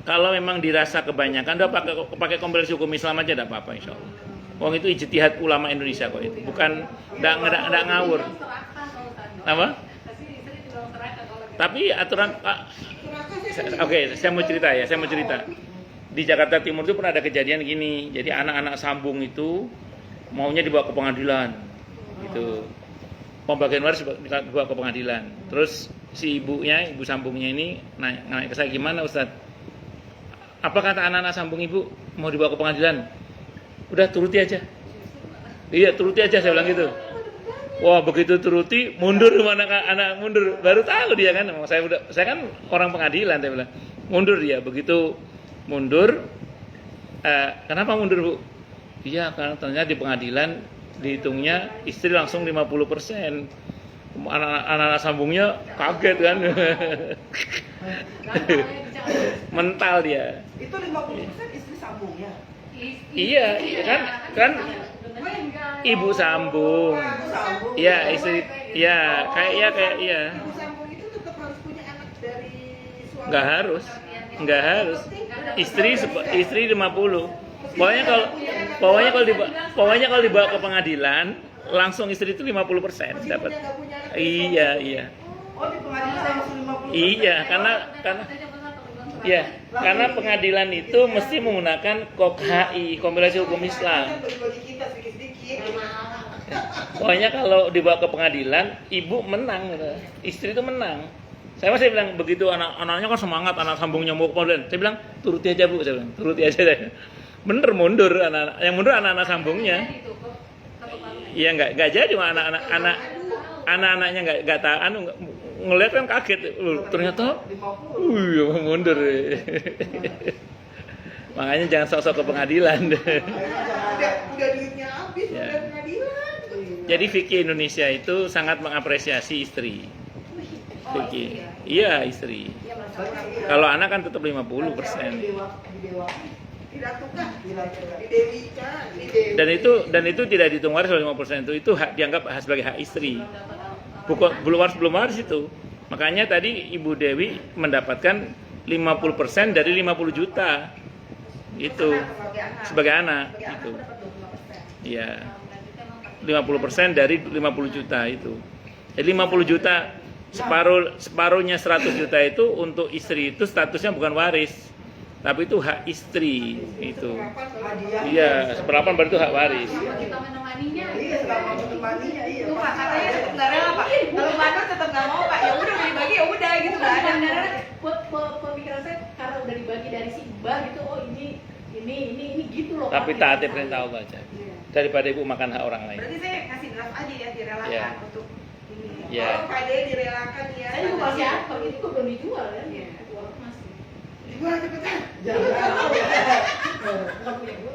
kalau memang dirasa kebanyakan, udah pakai kompilasi hukum Islam aja, tidak apa-apa Insya Allah. Wong itu ijtihad ulama Indonesia kok itu, bukan nggak ngawur. Apa? Tapi aturan, oke, saya mau cerita ya, saya mau cerita. Di Jakarta Timur itu pernah ada kejadian gini, jadi anak-anak sambung itu maunya dibawa ke pengadilan, gitu. Pembagian waris dibawa ke pengadilan. Terus si ibu sambungnya ini naik ke saya, gimana Ustadz? Apa kata anak-anak sambung ibu mau dibawa ke pengadilan? Udah turuti aja. Iya turuti aja, saya bilang gitu. Wah begitu turuti mundur anak mundur, baru tahu dia kan. Saya kan orang pengadilan, saya bilang mundur dia. Begitu mundur, kenapa mundur bu? Iya karena ternyata di pengadilan dihitungnya istri langsung 50%. Anak-anak sambungnya kaget kan. Mental dia. Itu 50% istri sambungnya. Iya kan ibu sambung. Iya istri, iya kayak iya. Ibu sambung itu tetap harus punya anak dari suami. Nggak harus. Istri 50. Pokoknya kalau dibawa ke pengadilan langsung istri itu 50% dapat. Iya. Oh di pengadilan langsung 50%. Iya, karena pengadilan itu mesti menggunakan KOKHI, kompilasi hukum Islam. Bagi kita sedikit-sedikit. Pokoknya kalau dibawa ke pengadilan, ibu menang, gitu. Istri itu menang. Saya masih bilang begitu anak-anaknya kan semangat, anak sambungnya mau ke pengadilan. Saya bilang turuti aja bu, saya bilang turuti aja. Bener mundur anak-anak, yang mundur anak-anak sambungnya. Iya nggak jadi anak-anaknya nggak tahu, ngeliat kan kaget, ternyata, mundur. Makanya jangan sok-sok ke pengadilan. Udah duitnya habis, Ya. udah pengadilan. Jadi fikih Indonesia itu sangat mengapresiasi istri. Fikih, iya istri. Kalau anak kan tetap 50%. Tidak tukar, di Dewi. Dan itu tidak dihitung waris oleh 50% itu dianggap sebagai hak istri. Belum waris itu. Makanya tadi Ibu Dewi mendapatkan 50% dari 50 juta. Itu sebagai anak itu. Iya. 50% dari 50 juta itu. Jadi 50 juta separuhnya 100 juta itu untuk istri itu statusnya bukan waris. Tapi itu hak istri itu. Iya, seperlapan baru itu hak waris. kita menemaninya. Iya, selama menemaninya, iya. Itu Pak katanya tetap nggak rela Pak. Kalau Bandar tetap nggak mau Pak. Ya udah dibagi ya udah gitu nggak ada. Pemikiran saya karena udah dibagi dari si Mbah gitu, oh ini gitu loh. Tapi Pak. taati perintah Allah aja. Daripada ibu makan hak orang lain. Berarti saya kasih draft aja ya direlakan Iya. untuk ini. Iya. Oh, Pak Ade direlakan ya. Saya juga masih apa itu kok belum dijual kan? Iya. Uang masih. Dijual cepetan. Bukan punya gue.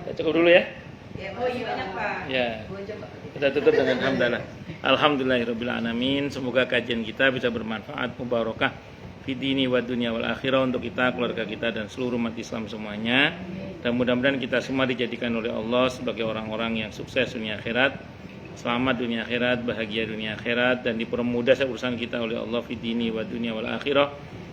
Ya, cukup dulu ya. Ya, Oh, iya. banyak Pak. Ya. 2 jam Pak. Kita tutup dengan hamdalah. Alhamdulillahirabbil alamin. Semoga kajian kita bisa bermanfaat, mubarakah fi dini wa dunya wal akhirah untuk kita, keluarga kita dan seluruh umat Islam semuanya. Dan mudah-mudahan kita semua dijadikan oleh Allah sebagai orang-orang yang sukses dunia akhirat, selamat dunia akhirat, bahagia dunia akhirat dan dipermudah urusan kita oleh Allah fi dini wa dunya wal akhirah.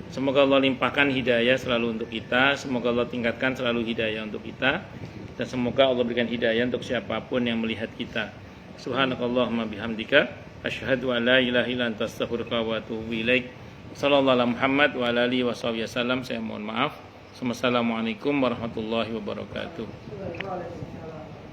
Semoga Allah limpahkan hidayah selalu untuk kita, semoga Allah tingkatkan selalu hidayah untuk kita, dan semoga Allah berikan hidayah untuk siapapun yang melihat kita. Subhanakallahumma bihamdika asyhadu an la ilaha illa anta astaghfiruka wa atubu ilaik. Sallallahu alaihi Muhammad wa ala alihi wasallam. Saya mohon maaf. Wassalamualaikum warahmatullahi wabarakatuh. Waalaikumsalam.